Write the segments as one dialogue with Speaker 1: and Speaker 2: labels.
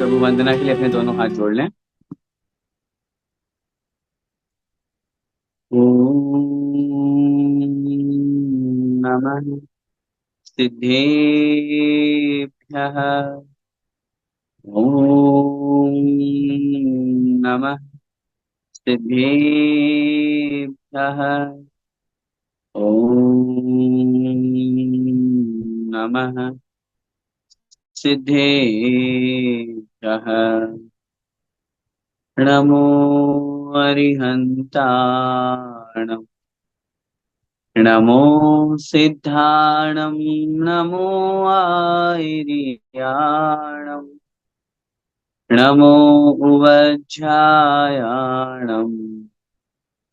Speaker 1: प्रभु वंदना के लिए अपने दोनों हाथ जोड़ लें। ओम नमः सिद्धेभ्यः। ओम नमः सिद्धेभ्यः। ओम नमः सिद्धेभ्यः। नमो अरिहन्ताणम् नमो सिद्धाणं नमो आयर्याणम् नमो उवज्झायाणम्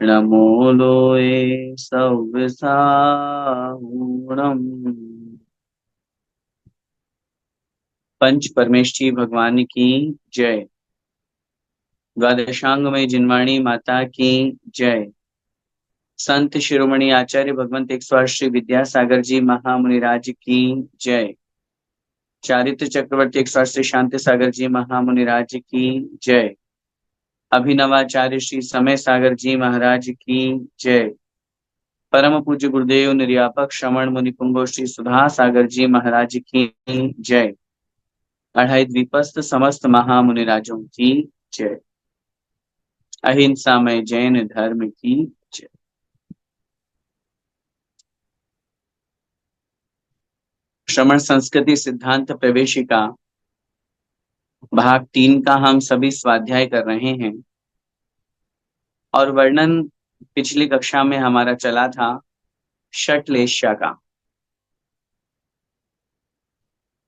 Speaker 1: नमो लोये सव्यसाहूणम्। पंच परमेष्ठी भगवान की जय। द्वादशांगमय जिनवाणी माता की जय। संत शिरोमणि आचार्य भगवंत 108 श्री विद्यासागर जी महामुनिराज की जय। चारित्र चक्रवर्ती 108 श्री शांति सागर जी महामुनिराज की जय। अभिनवाचार्य श्री समय सागर जी महाराज की जय। परम पूज्य गुरुदेव निर्यापक श्रवण मुनि पुंगव श्री सुधा सागर जी महाराज की जय। अढ़ाई द्वीपस्थ समस्त महामुनिराजों की जय। अहिंसामय जैन धर्म की जय। श्रमण संस्कृति सिद्धांत प्रवेशिका भाग 3 का हम सभी स्वाध्याय कर रहे हैं और वर्णन पिछली कक्षा में हमारा चला था षट्लेश्या का।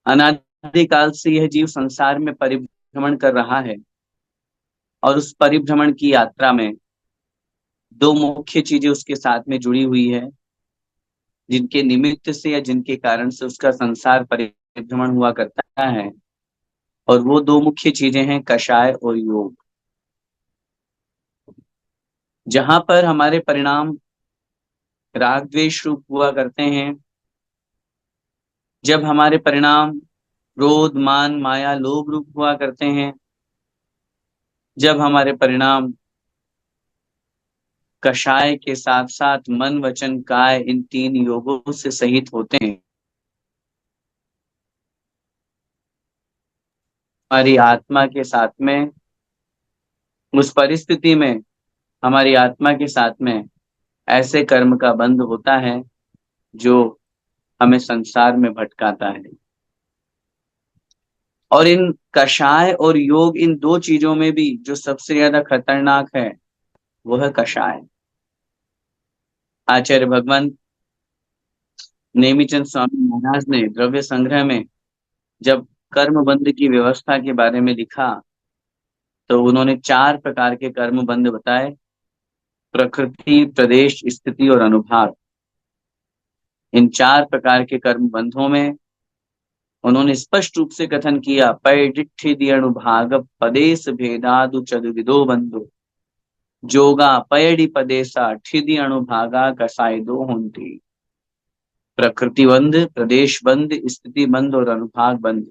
Speaker 1: अनादिकाल से यह जीव संसार में परिभ्रमण कर रहा है और उस परिभ्रमण की यात्रा में दो मुख्य चीजें उसके साथ में जुड़ी हुई है, जिनके निमित्त से या जिनके कारण से उसका संसार परिभ्रमण हुआ करता है। और वो दो मुख्य चीजें हैं कषाय और योग। जहां पर हमारे परिणाम राग द्वेष रूप हुआ करते हैं, जब हमारे परिणाम क्रोध मान माया लोभ रूप हुआ करते हैं, जब हमारे परिणाम कषाय के साथ साथ मन वचन काय इन 3 योगों से सहित होते हैं, हमारी आत्मा के साथ में उस परिस्थिति में हमारी आत्मा के साथ में ऐसे कर्म का बंध होता है जो हमें संसार में भटकाता है। और इन कषाय और योग, इन दो चीजों में भी जो सबसे ज्यादा खतरनाक है वो है कषाय। आचार्य भगवान नेमीचंद स्वामी महाराज ने द्रव्य संग्रह में जब कर्म बंध की व्यवस्था के बारे में लिखा तो उन्होंने 4 प्रकार के कर्म बंध बताए: प्रकृति, प्रदेश, स्थिति और अनुभाग। इन 4 प्रकार के कर्म बंधों में उन्होंने स्पष्ट रूप से कथन किया, पैडिठि अनुभाग पदेश भेदादु चतुर्विदो बंधु जोगा पैडी पदेशा ठिदि अनुभागा कसाय दो होंती। प्रकृति बंध, प्रदेश बंध, स्थिति बंध और अनुभाग बंध।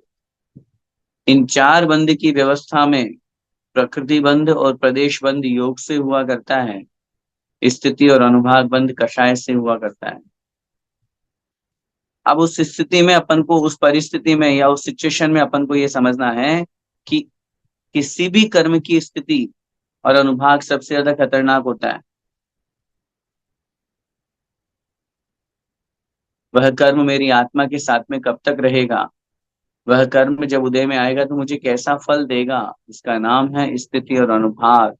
Speaker 1: इन 4 बंध की व्यवस्था में प्रकृति बंध और प्रदेश बंध योग से हुआ करता है, स्थिति और अनुभाग बंध कषाय से हुआ करता है। अब उस स्थिति में अपन को, उस परिस्थिति में या उस सिचुएशन में अपन को ये समझना है कि किसी भी कर्म की स्थिति और अनुभाग सबसे ज्यादा खतरनाक होता है। वह कर्म मेरी आत्मा के साथ में कब तक रहेगा, वह कर्म जब उदय में आएगा तो मुझे कैसा फल देगा, इसका नाम है स्थिति और अनुभाग।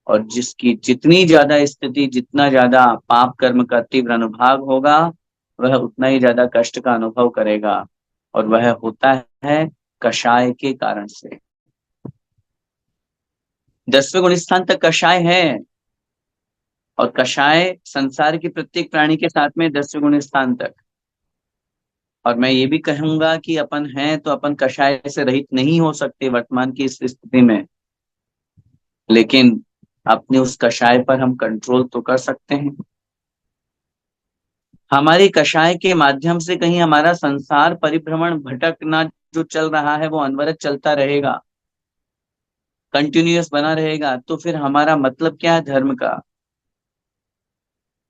Speaker 1: और जिसकी जितनी ज्यादा स्थिति, जितना ज्यादा पाप कर्म का तीव्र अनुभाग होगा, वह उतना ही ज्यादा कष्ट का अनुभव करेगा। और वह होता है कषाय के कारण से। 10वें गुण स्थान तक कषाय है और कषाय संसार के प्रत्येक प्राणी के साथ में 10वें गुण स्थान तक। और मैं ये भी कहूंगा कि अपन हैं तो अपन कषाय से रहित नहीं हो सकते वर्तमान की इस स्थिति में, लेकिन अपने उस कषाय पर हम कंट्रोल तो कर सकते हैं। हमारी कषाय के माध्यम से कहीं हमारा संसार परिभ्रमण भटक ना जो चल रहा है वो अनवरत चलता रहेगा, कंटिन्यूअस बना रहेगा, तो फिर हमारा मतलब क्या है धर्म का?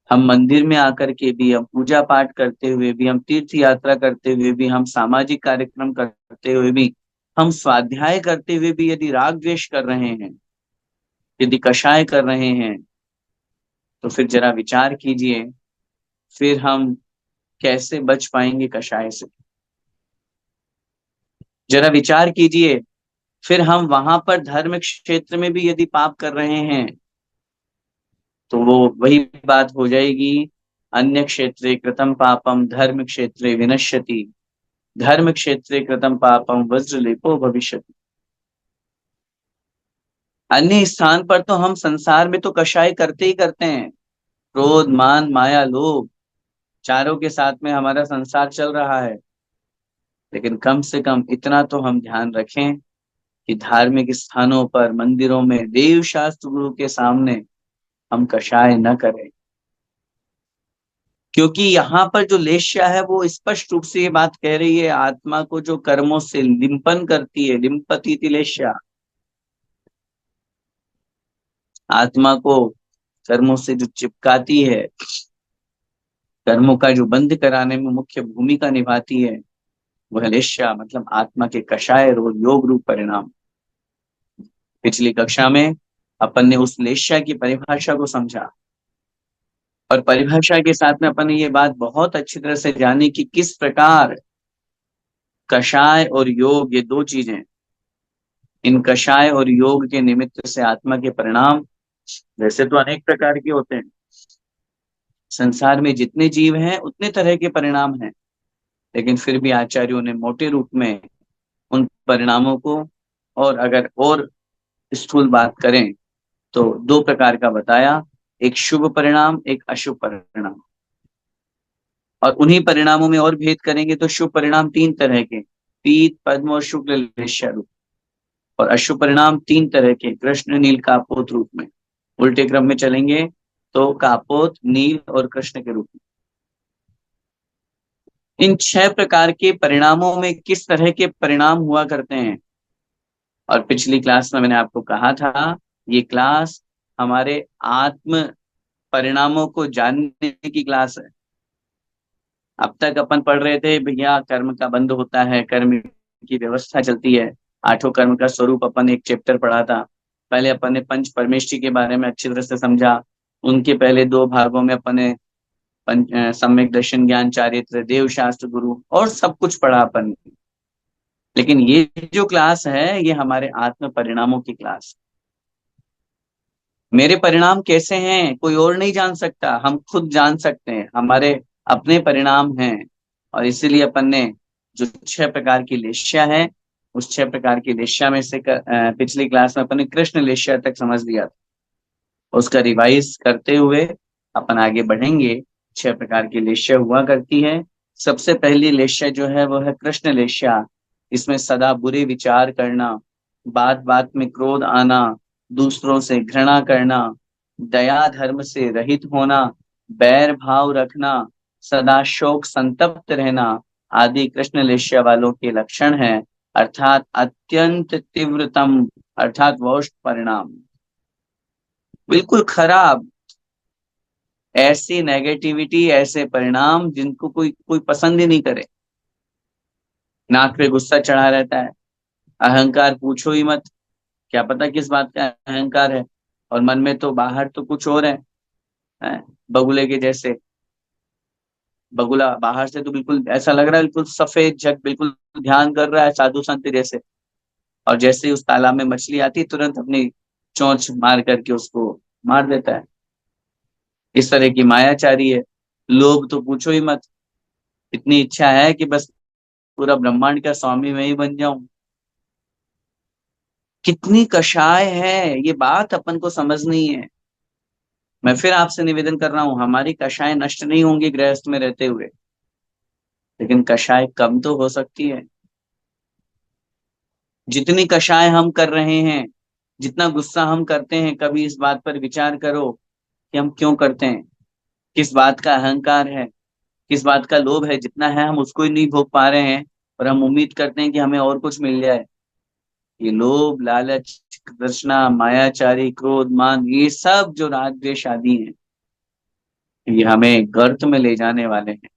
Speaker 1: हम मंदिर में आकर के भी, हम पूजा पाठ करते हुए भी, हम तीर्थ यात्रा करते हुए भी, हम सामाजिक कार्यक्रम करते हुए भी, हम स्वाध्याय करते हुए भी यदि राग द्वेष कर रहे हैं, यदि कषाय कर रहे हैं, तो फिर जरा विचार कीजिए, फिर हम कैसे बच पाएंगे कषाय से? जरा विचार कीजिए, फिर हम वहां पर धर्म क्षेत्र में भी यदि पाप कर रहे हैं, तो वो वही बात हो जाएगी, अन्य क्षेत्रे कृतम पापम धर्म क्षेत्रे विनश्यति, धर्म क्षेत्रे कृतम पापम वज्रलेपो भविष्यति। अन्य स्थान पर तो हम संसार में तो कषाय करते ही करते हैं, क्रोध मान माया लोभ, चारों के साथ में हमारा संसार चल रहा है, लेकिन कम से कम इतना तो हम ध्यान रखें कि धार्मिक स्थानों पर, मंदिरों में, देव शास्त्र गुरु के सामने हम कषाय न करें। क्योंकि यहाँ पर जो लेश्या है वो स्पष्ट रूप से ये बात कह रही है, आत्मा को जो कर्मों से लिंपन करती है, लिम्पति लेश्या, आत्मा को कर्मों से जो चिपकाती है, कर्मों का जो बंद कराने में मुख्य भूमिका निभाती है, वह लेश्या, मतलब आत्मा के कषाय और योग रूप परिणाम। पिछली कक्षा में अपन ने उस लेश्या की परिभाषा को समझा, और परिभाषा के साथ में अपन ने ये बात बहुत अच्छी तरह से जानी कि किस प्रकार कषाय और योग, ये दो चीजें, इन कषाय और योग के निमित्त से आत्मा के परिणाम वैसे तो अनेक प्रकार के होते हैं, संसार में जितने जीव हैं उतने तरह के परिणाम हैं, लेकिन फिर भी आचार्यों ने मोटे रूप में उन परिणामों को, और अगर और स्थूल बात करें तो दो प्रकार का बताया, एक शुभ परिणाम, एक अशुभ परिणाम। और उन्हीं परिणामों में और भेद करेंगे तो शुभ परिणाम तीन तरह के, पीत पद्म और शुक्ल लेश्या रूप, और अशुभ परिणाम तीन तरह के, कृष्ण नील कापोत रूप में। उल्टे क्रम में चलेंगे तो कापोत, नील और कृष्ण के रूप में। इन छह प्रकार के परिणामों में किस तरह के परिणाम हुआ करते हैं, और पिछली क्लास में मैंने आपको कहा था, ये क्लास हमारे आत्म परिणामों को जानने की क्लास है। अब तक अपन पढ़ रहे थे भैया कर्म का बंध होता है, कर्म की व्यवस्था चलती है, आठों कर्म का स्वरूप अपन एक चैप्टर पढ़ा था। पहले अपन ने पंच परमेष्टि के बारे में अच्छी तरह से समझा, उनके पहले दो भागों में अपन ने सम्यक दर्शन ज्ञान चारित्र देव शास्त्र गुरु और सब कुछ पढ़ा अपन ने। लेकिन ये जो क्लास है ये हमारे आत्म परिणामों की क्लास। मेरे परिणाम कैसे हैं कोई और नहीं जान सकता, हम खुद जान सकते हैं, हमारे अपने परिणाम हैं। और इसीलिए अपन ने जो छह प्रकार की लेश्या है, उस छह प्रकार की लेश्या में से पिछली क्लास में अपन ने कृष्ण लेश्या तक समझ लिया था, उसका रिवाइज करते हुए अपन आगे बढ़ेंगे। छह प्रकार की लेश्या हुआ करती है। सबसे पहली लेश्या जो है वो है कृष्ण लेश्या। इसमें सदा बुरे विचार करना, बात बात में क्रोध आना, दूसरों से घृणा करना, दया धर्म से रहित होना, बैर भाव रखना, सदा शोक संतप्त रहना आदि कृष्ण लेश्या वालों के लक्षण हैं, अर्थात अत्यंत तीव्रतम, अर्थात वोष्ठ परिणाम, बिल्कुल खराब, ऐसी नेगेटिविटी, ऐसे परिणाम जिनको कोई कोई पसंद ही नहीं करे। नाक पे गुस्सा चढ़ा रहता है, अहंकार पूछो ही मत, क्या पता किस बात का अहंकार है, और मन में तो बाहर तो कुछ और है? बगुले के जैसे, बगुला बाहर से तो बिल्कुल ऐसा लग रहा है बिल्कुल सफेद झक, बिल्कुल ध्यान कर रहा है साधु संत जैसे, और जैसे ही उस तालाब में मछली आती तुरंत अपनी चोंच मार करके उसको मार देता है। इस तरह की मायाचारी है। लोभ तो पूछो ही मत, इतनी इच्छा है कि बस पूरा ब्रह्मांड का स्वामी मैं ही बन जाऊं। कितनी कषाय है, ये बात अपन को समझनी है। मैं फिर आपसे निवेदन कर रहा हूं, हमारी कषाय नष्ट नहीं होंगी गृहस्थ में रहते हुए, लेकिन कषाय कम तो हो सकती है। जितनी कषाय हम कर रहे हैं, जितना गुस्सा हम करते हैं, कभी इस बात पर विचार करो कि हम क्यों करते हैं, किस बात का अहंकार है, किस बात का लोभ है। जितना है हम उसको ही नहीं भोग पा रहे हैं, और हम उम्मीद करते हैं कि हमें और कुछ मिल जाए। ये लोभ, लालच, तृष्णा, मायाचारी, क्रोध, मान, ये सब जो राग द्वेष आदि हैं, ये हमें गर्त में ले जाने वाले हैं।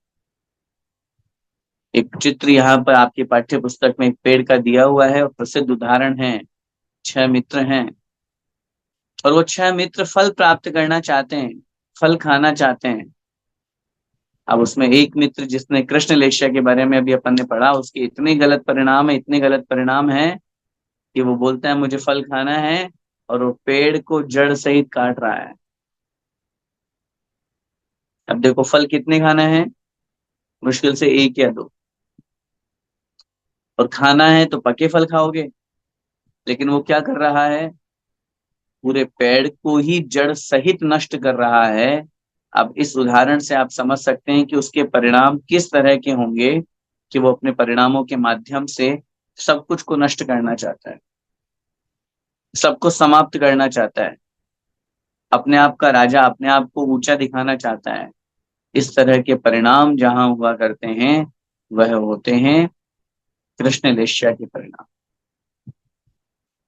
Speaker 1: एक चित्र यहाँ पर आपकी पाठ्य पुस्तक में एक पेड़ का दिया हुआ है और प्रसिद्ध उदाहरण है। 6 मित्र हैं और वो 6 मित्र फल प्राप्त करना चाहते हैं, फल खाना चाहते हैं। अब उसमें एक मित्र जिसने कृष्ण लेष्या के बारे में अभी अपन ने पढ़ा, उसके इतने गलत परिणाम है, इतने गलत परिणाम है कि वो बोलता है मुझे फल खाना है, और वो पेड़ को जड़ सहित काट रहा है। अब देखो फल कितने खाना है, मुश्किल से 1 या 2, और खाना है तो पके फल खाओगे। लेकिन वो क्या कर रहा है, पूरे पेड़ को ही जड़ सहित नष्ट कर रहा है। अब इस उदाहरण से आप समझ सकते हैं कि उसके परिणाम किस तरह के होंगे, कि वो अपने परिणामों के माध्यम से सब कुछ को नष्ट करना चाहता है, सबको समाप्त करना चाहता है, अपने आप का राजा, अपने आप को ऊंचा दिखाना चाहता है। इस तरह के परिणाम जहां हुआ करते हैं, वह होते हैं कृष्ण लेष्या के परिणाम।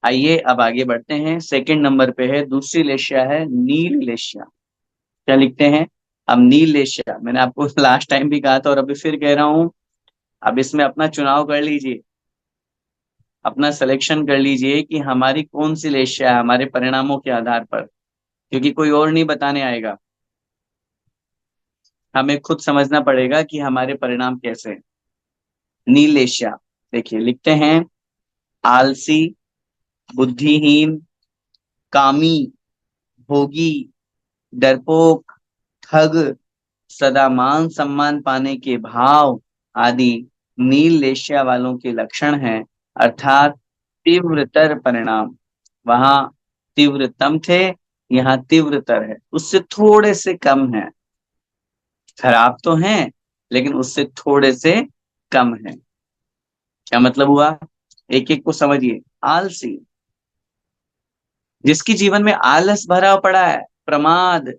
Speaker 1: आइए अब आगे बढ़ते हैं। सेकंड नंबर पे है, दूसरी लेष्या है नील लेष्या। क्या लिखते हैं, अब नील लेष्या, मैंने आपको लास्ट टाइम भी कहा था और अभी फिर कह रहा हूं, अब इसमें अपना चुनाव कर लीजिए, अपना सिलेक्शन कर लीजिए कि हमारी कौन सी लेष्या है हमारे परिणामों के आधार पर, क्योंकि कोई और नहीं बताने आएगा, हमें खुद समझना पड़ेगा कि हमारे परिणाम कैसे हैं। नील लेष्या, देखिए लिखते हैं, आलसी, बुद्धिहीन, कामी, भोगी, डरपोक, ठग, सदा मान सम्मान पाने के भाव आदि नील लेष्या वालों के लक्षण हैं। अर्थात तीव्रतर परिणाम, वहां तीव्रतम थे, यहाँ तीव्रतर है, उससे थोड़े से कम है। खराब तो हैं लेकिन उससे थोड़े से कम है। क्या मतलब हुआ, एक एक को समझिए। आलसी, जिसकी जीवन में आलस भरा पड़ा है, प्रमाद,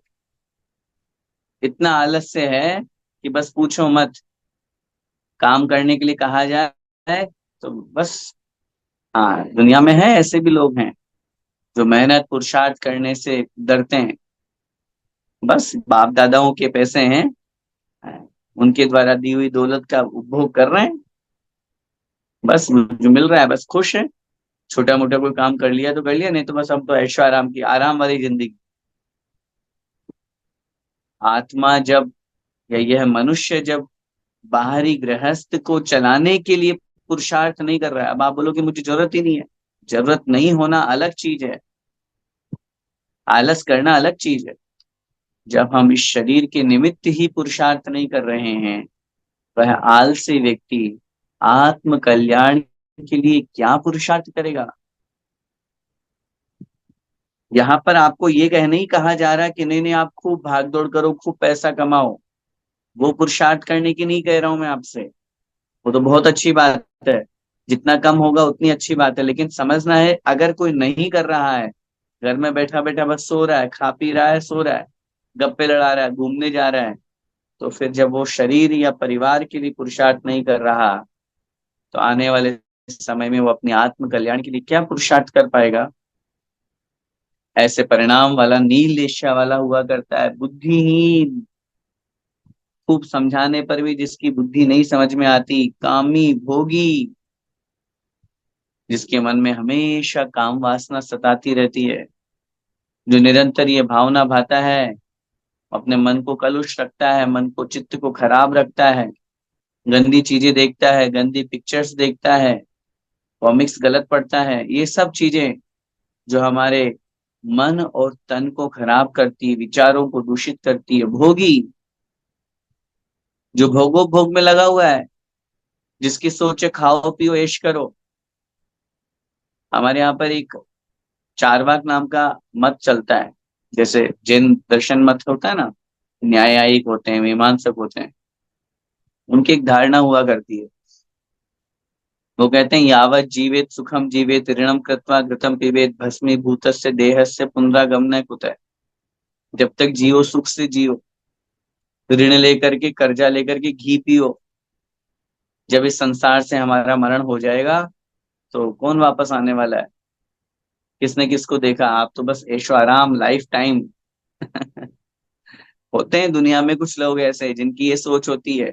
Speaker 1: इतना आलस्य है कि बस पूछो मत। काम करने के लिए कहा जाए तो बस, हाँ दुनिया में है, ऐसे भी लोग हैं जो मेहनत पुरुषार्थ करने से डरते हैं। बस बाप दादाओं के पैसे हैं, उनके द्वारा दी हुई दौलत का उपभोग कर रहे हैं, बस जो मिल रहा है बस खुश है। छोटा मोटा कोई काम कर लिया तो कर लिया, नहीं तो बस हम तो ऐशो आराम की, आराम वाली जिंदगी। आत्मा जब, या यह मनुष्य जब बाहरी गृहस्थ को चलाने के लिए पुरुषार्थ नहीं कर रहा है, अब आप बोलो कि मुझे जरूरत ही नहीं है, जरूरत नहीं होना अलग चीज है, आलस करना अलग चीज है। जब हम इस शरीर के निमित्त ही पुरुषार्थ नहीं कर रहे हैं, वह आलसी व्यक्ति आत्म कल्याण के लिए क्या पुरुषार्थ करेगा। यहाँ पर आपको ये कहने ही कहा जा रहा है कि नहीं नहीं आप खूब भाग दौड़ करो, खूब पैसा कमाओ, वो पुरुषार्थ करने की नहीं कह रहा हूं मैं आपसे। वो तो बहुत अच्छी बात है, जितना कम होगा उतनी अच्छी बात है, लेकिन समझना है अगर कोई नहीं कर रहा है, घर में बैठा बैठा बस सो रहा है, खा पी रहा है, सो रहा है, गप्पे लड़ा रहा है, घूमने जा रहा है, तो फिर जब वो शरीर या परिवार के लिए पुरुषार्थ नहीं कर रहा, तो आने वाले समय में वो अपने आत्म कल्याण के लिए क्या पुरुषार्थ कर पाएगा। ऐसे परिणाम वाला नील लेशा वाला हुआ करता है बुद्धिहीन, खूब समझाने पर भी जिसकी बुद्धि नहीं समझ में आती, कामी, भोगी, जिसके मन में हमेशा काम वासना सताती रहती है, जो निरंतर ये भावना भाता है, अपने मन को कलुष रखता है, मन को, चित्त को खराब रखता है, गंदी चीजें देखता है, गंदी पिक्चर्स देखता है, कॉमिक्स गलत पढ़ता है, ये सब चीजें जो हमारे मन और तन को खराब करती है, विचारों को दूषित करती है। भोगी, जो भोगो भोग में लगा हुआ है, जिसकी सोच है खाओ पियो ऐश करो। हमारे यहाँ पर एक चारवाक नाम का मत चलता है, जैसे जैन दर्शन मत होता है ना, न्यायिक होते हैं, मीमांसक होते हैं, उनकी एक धारणा हुआ करती है। वो कहते हैं यावत जीवेत सुखम जीवेत ऋणम कृत्वा घृतम पिबेत भस्मीभूतस्य देहस्य पुनरागमन कुतः। जब तक जियो सुख से जियो, ऋण लेकर के, कर्जा लेकर के घी पियो, जब इस संसार से हमारा मरण हो जाएगा तो कौन वापस आने वाला है? किसने किसको देखा? आप तो बस ऐशो आराम लाइफ टाइम। होते हैं दुनिया में कुछ लोग ऐसे जिनकी ये सोच होती है,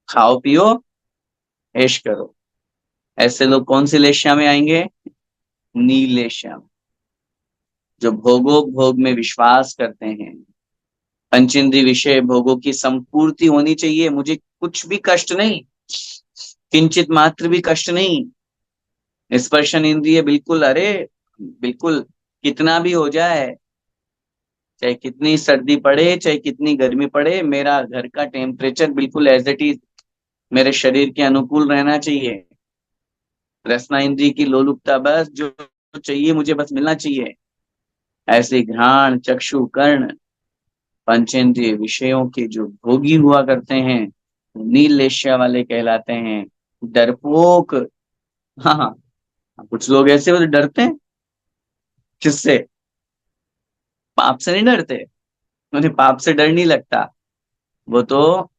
Speaker 1: खाओ पियो ऐश करो। ऐसे लोग कौन सी लेशा में आएंगे? नीलेशा में। जो भोगों भोग में विश्वास करते हैं, पंचेंद्रिय विषय भोगों की संपूर्ति होनी चाहिए, मुझे कुछ भी कष्ट नहीं, किंचित मात्र भी कष्ट नहीं। स्पर्शन इंद्रिय बिल्कुल, अरे बिल्कुल, कितना भी हो जाए, चाहे कितनी सर्दी पड़े चाहे कितनी गर्मी पड़े, मेरा घर का टेम्परेचर बिल्कुल एज इट इज मेरे शरीर के अनुकूल रहना चाहिए। रसना इंद्रिय की लोलुपता, बस जो चाहिए मुझे बस मिलना चाहिए। ऐसे घ्राण चक्षु कर्ण पंचेंद्रिय विषयों के जो भोगी हुआ करते हैं, नील लेश्या वाले कहलाते हैं। डरपोक, हाँ हाँ, कुछ लोग ऐसे वो डरते हैं। किससे? पाप से नहीं डरते, उन्हें पाप से डर नहीं लगता। वो तो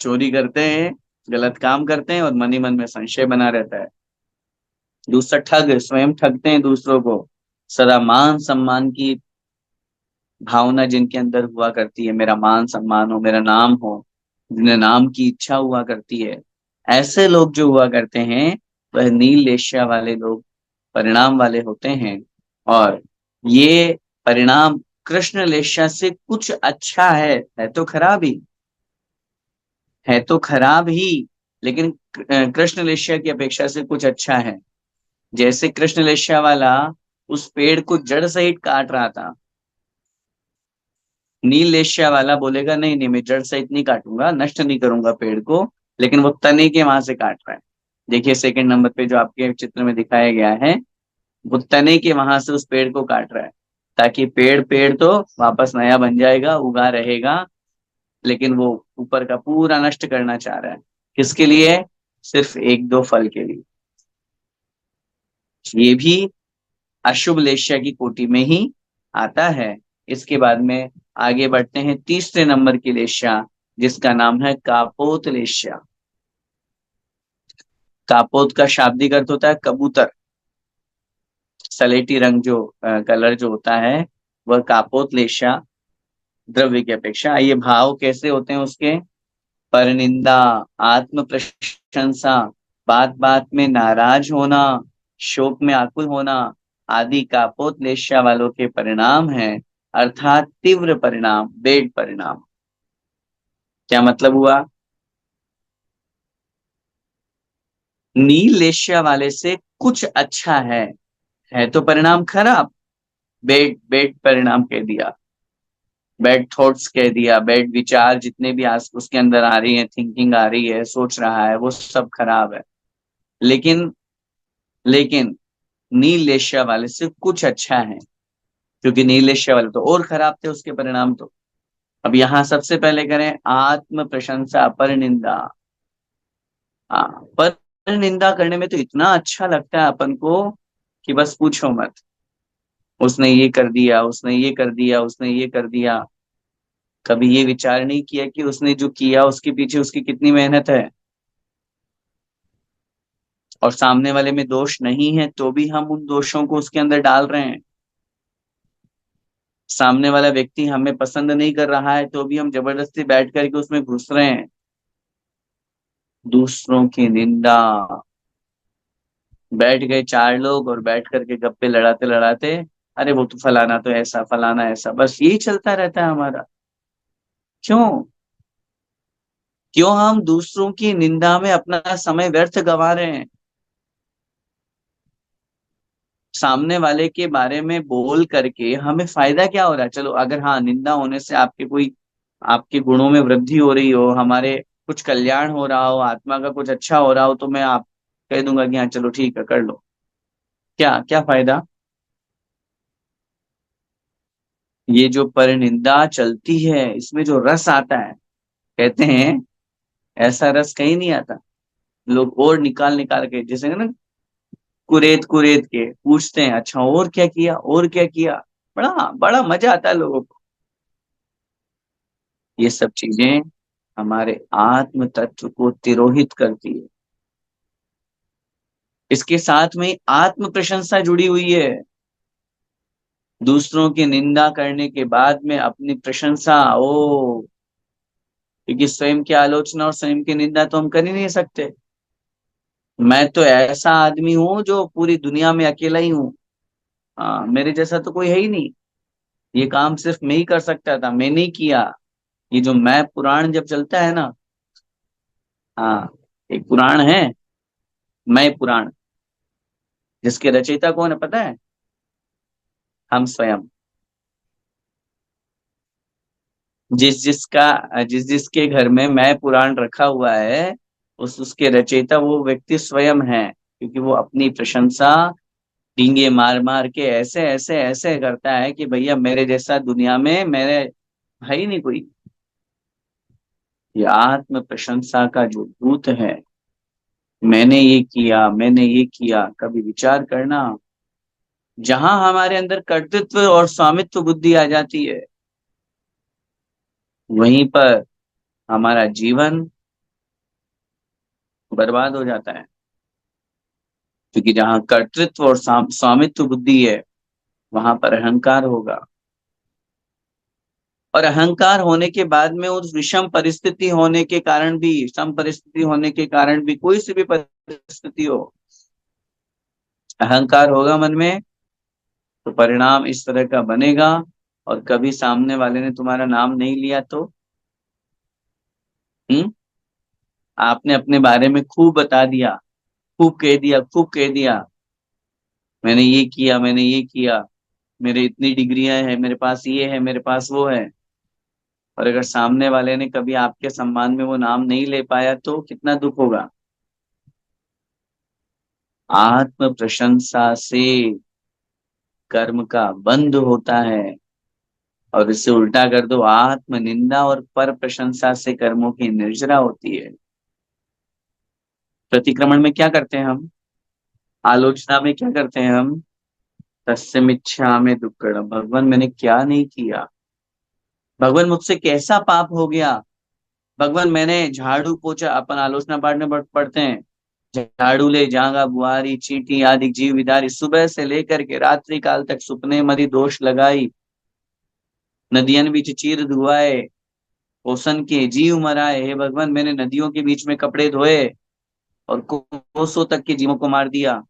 Speaker 1: चोरी करते हैं, गलत काम करते हैं और मन ही मन में संशय बना रहता है। दूसरा ठग, स्वयं ठगते हैं दूसरों को। सदा मान सम्मान की भावना जिनके अंदर हुआ करती है, मेरा मान सम्मान हो, मेरा नाम हो, जिन्हें नाम की इच्छा हुआ करती है, ऐसे लोग जो हुआ करते हैं वह नील लेश्या वाले लोग परिणाम वाले होते हैं। और ये परिणाम कृष्ण लेश्या से कुछ अच्छा है तो खराब ही, है तो खराब ही, लेकिन कृष्ण लेश्या की अपेक्षा से कुछ अच्छा है। जैसे कृष्ण लेश्या वाला उस पेड़ को जड़ सहित काट रहा था, नील एशिया वाला बोलेगा नहीं नहीं, मैं जड़ सहित नहीं काटूंगा, नष्ट नहीं करूंगा पेड़ को, लेकिन वो तने के वहां से काट रहा है। देखिए सेकंड नंबर पे जो आपके चित्र में दिखाया गया है, वो तने के वहां से उस पेड़ को काट रहा है, ताकि पेड़ पेड़ तो वापस नया बन जाएगा, उगा रहेगा, लेकिन वो ऊपर का पूरा नष्ट करना चाह रहा है। किसके लिए? सिर्फ एक दो फल के लिए। ये भी अशुभ लेश्या की कोटि में ही आता है। इसके बाद में आगे बढ़ते हैं तीसरे नंबर की लेश्या, जिसका नाम है कापोत लेश्या। कापोत का शाब्दिक अर्थ होता है कबूतर। सलेटी रंग जो कलर जो होता है वह कापोत लेश्या द्रव्य की अपेक्षा। ये भाव कैसे होते हैं उसके? परनिंदा, आत्म प्रशंसा, बात बात में नाराज होना, शोक में आकुल होना आदि कापोतलेश्या वालों के परिणाम है, अर्थात तीव्र परिणाम, बेड परिणाम। क्या मतलब हुआ? नील लेश्या वाले से कुछ अच्छा है तो परिणाम खराब, बेड बेड परिणाम कह दिया, बैड थॉट्स कह दिया, बैड विचार जितने भी आज उसके अंदर आ रही है, थिंकिंग आ रही है, सोच रहा है, वो सब खराब है। लेकिन लेकिन नील एशिया वाले से कुछ अच्छा है, क्योंकि नील एशिया वाले तो और खराब थे उसके परिणाम तो। अब यहाँ सबसे पहले करें आत्म प्रशंसा, पर निंदा। हाँ, पर निंदा करने में तो इतना अच्छा लगता है अपन को कि बस पूछो मत। उसने ये कर दिया, उसने ये कर दिया, उसने ये कर दिया। कभी ये विचार नहीं किया कि उसने जो किया उसके पीछे उसकी कितनी मेहनत है, और सामने वाले में दोष नहीं है तो भी हम उन दोषों को उसके अंदर डाल रहे हैं। सामने वाला व्यक्ति हमें पसंद नहीं कर रहा है तो भी हम जबरदस्ती बैठ करके उसमें घुस रहे हैं। दूसरों की निंदा, बैठ गए चार लोग और बैठ करके गप्पे लड़ाते लड़ाते, अरे वो तो फलाना तो ऐसा, फलाना ऐसा, बस यही चलता रहता है हमारा। क्यों? क्यों हम दूसरों की निंदा में अपना समय व्यर्थ गंवा रहे हैं? सामने वाले के बारे में बोल करके हमें फायदा क्या हो रहा है? चलो अगर हाँ निंदा होने से आपके कोई, आपके गुणों में वृद्धि हो रही हो, हमारे कुछ कल्याण हो रहा हो, आत्मा का कुछ अच्छा हो रहा हो, तो मैं आप कह दूंगा कि हाँ चलो ठीक है कर लो। क्या क्या फायदा? ये जो परनिंदा चलती है इसमें जो रस आता है, कहते हैं ऐसा रस कहीं नहीं आता। लोग और निकाल निकाल के, जैसे ना कुरेद कुरेद के पूछते हैं, अच्छा और क्या किया, और क्या किया, बड़ा बड़ा मजा आता है लोगों को। ये सब चीजें हमारे आत्म तत्व को तिरोहित करती है। इसके साथ में आत्म प्रशंसा जुड़ी हुई है। दूसरों की निंदा करने के बाद में अपनी प्रशंसा, ओ, क्योंकि स्वयं की आलोचना और स्वयं की निंदा तो हम कर ही नहीं सकते। मैं तो ऐसा आदमी हूं जो पूरी दुनिया में अकेला ही हूँ। हाँ, मेरे जैसा तो कोई है ही नहीं। ये काम सिर्फ मैं ही कर सकता था, मैंने ही किया। ये जो मैं पुराण जब चलता है ना, हाँ, एक पुराण है, मैं पुराण, जिसके रचयिता कौन है पता है? हम स्वयं। जिस जिसके घर में मैं पुराण रखा हुआ है, उसके रचयिता वो व्यक्ति स्वयं है, क्योंकि वो अपनी प्रशंसा डींगे मार मार के ऐसे ऐसे ऐसे करता है कि भैया मेरे जैसा दुनिया में मेरे है ही नहीं कोई। ये आत्म प्रशंसा का जो भूत है, मैंने ये किया, मैंने ये किया, कभी विचार करना। जहां हमारे अंदर कर्तृत्व और स्वामित्व बुद्धि आ जाती है, वहीं पर हमारा जीवन बर्बाद हो जाता है। क्योंकि जहां कर्तृत्व और स्वामित्व बुद्धि है, वहां पर अहंकार होगा। और अहंकार होने के बाद में उस विषम परिस्थिति होने के कारण भी, सम परिस्थिति होने के कारण भी, कोई सी भी परिस्थिति हो, अहंकार होगा मन में, तो परिणाम इस तरह का बनेगा। और कभी सामने वाले ने तुम्हारा नाम नहीं लिया तो, आपने अपने बारे में खूब बता दिया, खूब कह दिया, खूब कह दिया, मैंने ये किया, मैंने ये किया, मेरे इतनी डिग्रियां हैं, मेरे पास ये है, मेरे पास वो है। और अगर सामने वाले ने कभी आपके सम्मान में वो नाम नहीं ले पाया तो कितना दुख होगा। आत्म प्रशंसा से कर्म का बंध होता है। और इससे उल्टा कर दो, आत्म निंदा और पर प्रशंसा से कर्मों की निर्जरा होती है। प्रतिक्रमण में क्या करते हैं हम? आलोचना में क्या करते हैं हम? तस्मिच्छा में दुक्कड़, भगवान मैंने क्या नहीं किया, भगवान मुझसे कैसा पाप हो गया, भगवान मैंने झाड़ू पोछा, अपन आलोचना पाठ में पढ़ते हैं, झाड़ू ले जांगा बुआरी चींटी आदि जीव विदारी, सुबह से लेकर के रात्रि काल तक सुपने मरी दोष लगाई, नदियन बीच चीर धुआए, ओसन के जीव मराए। हे भगवान मैंने नदियों के बीच में कपड़े धोए और कोसों तक के जीवों को मार दिया।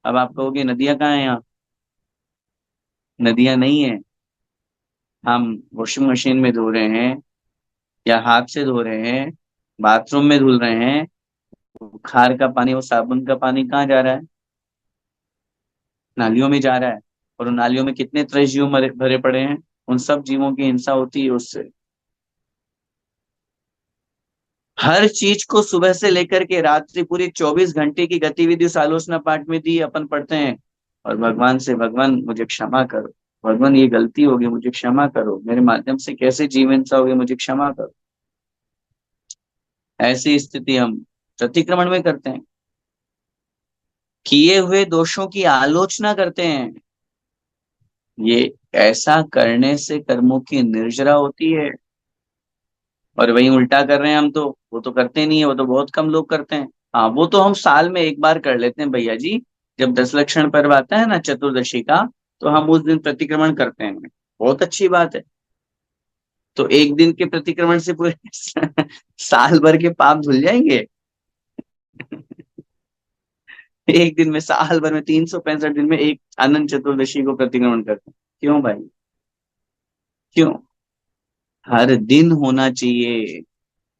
Speaker 1: अब आप कहोगे नदियां कहाँ हैं यहाँ? नदियां नहीं है। हम वॉशिंग मशीन में धो रहे हैं, या हाथ से धो रहे हैं, बाथरूम में धुल रहे हैं, खार का पानी, वो साबुन का पानी कहाँ जा रहा है? नालियों में जा रहा है। और उन नालियों में कितने त्रैश जीव मरे भरे पड़े हैं, उन सब जीवों की हिंसा होती है उससे। हर चीज को सुबह से लेकर के रात्रि पूरी 24 घंटे की गतिविधि उस आलोचना पाठ में दी, अपन पढ़ते हैं। और भगवान से, भगवान मुझे क्षमा करो, भगवान ये गलती होगी मुझे क्षमा करो, मेरे माध्यम से कैसे जीव हिंसा होगी मुझे क्षमा करो। ऐसी स्थिति हम प्रतिक्रमण में करते हैं, किए हुए दोषों की आलोचना करते हैं। ये ऐसा करने से कर्मों की निर्जरा होती है। और वही उल्टा कर रहे हैं हम तो, वो तो करते नहीं है, वो तो बहुत कम लोग करते हैं। हाँ, वो तो हम साल में एक बार कर लेते हैं भैया जी, जब 10 लक्षण पर्व आता है ना चतुर्दशी का, तो हम उस दिन प्रतिक्रमण करते हैं, बहुत अच्छी बात है। तो एक दिन के प्रतिक्रमण से पूरे साल भर के पाप धुल जाएंगे। एक दिन में, साल भर में 365 दिन में एक अनंत चतुर्दशी को प्रतिक्रमण करते हैं, क्यों भाई, क्यों? हर दिन होना चाहिए।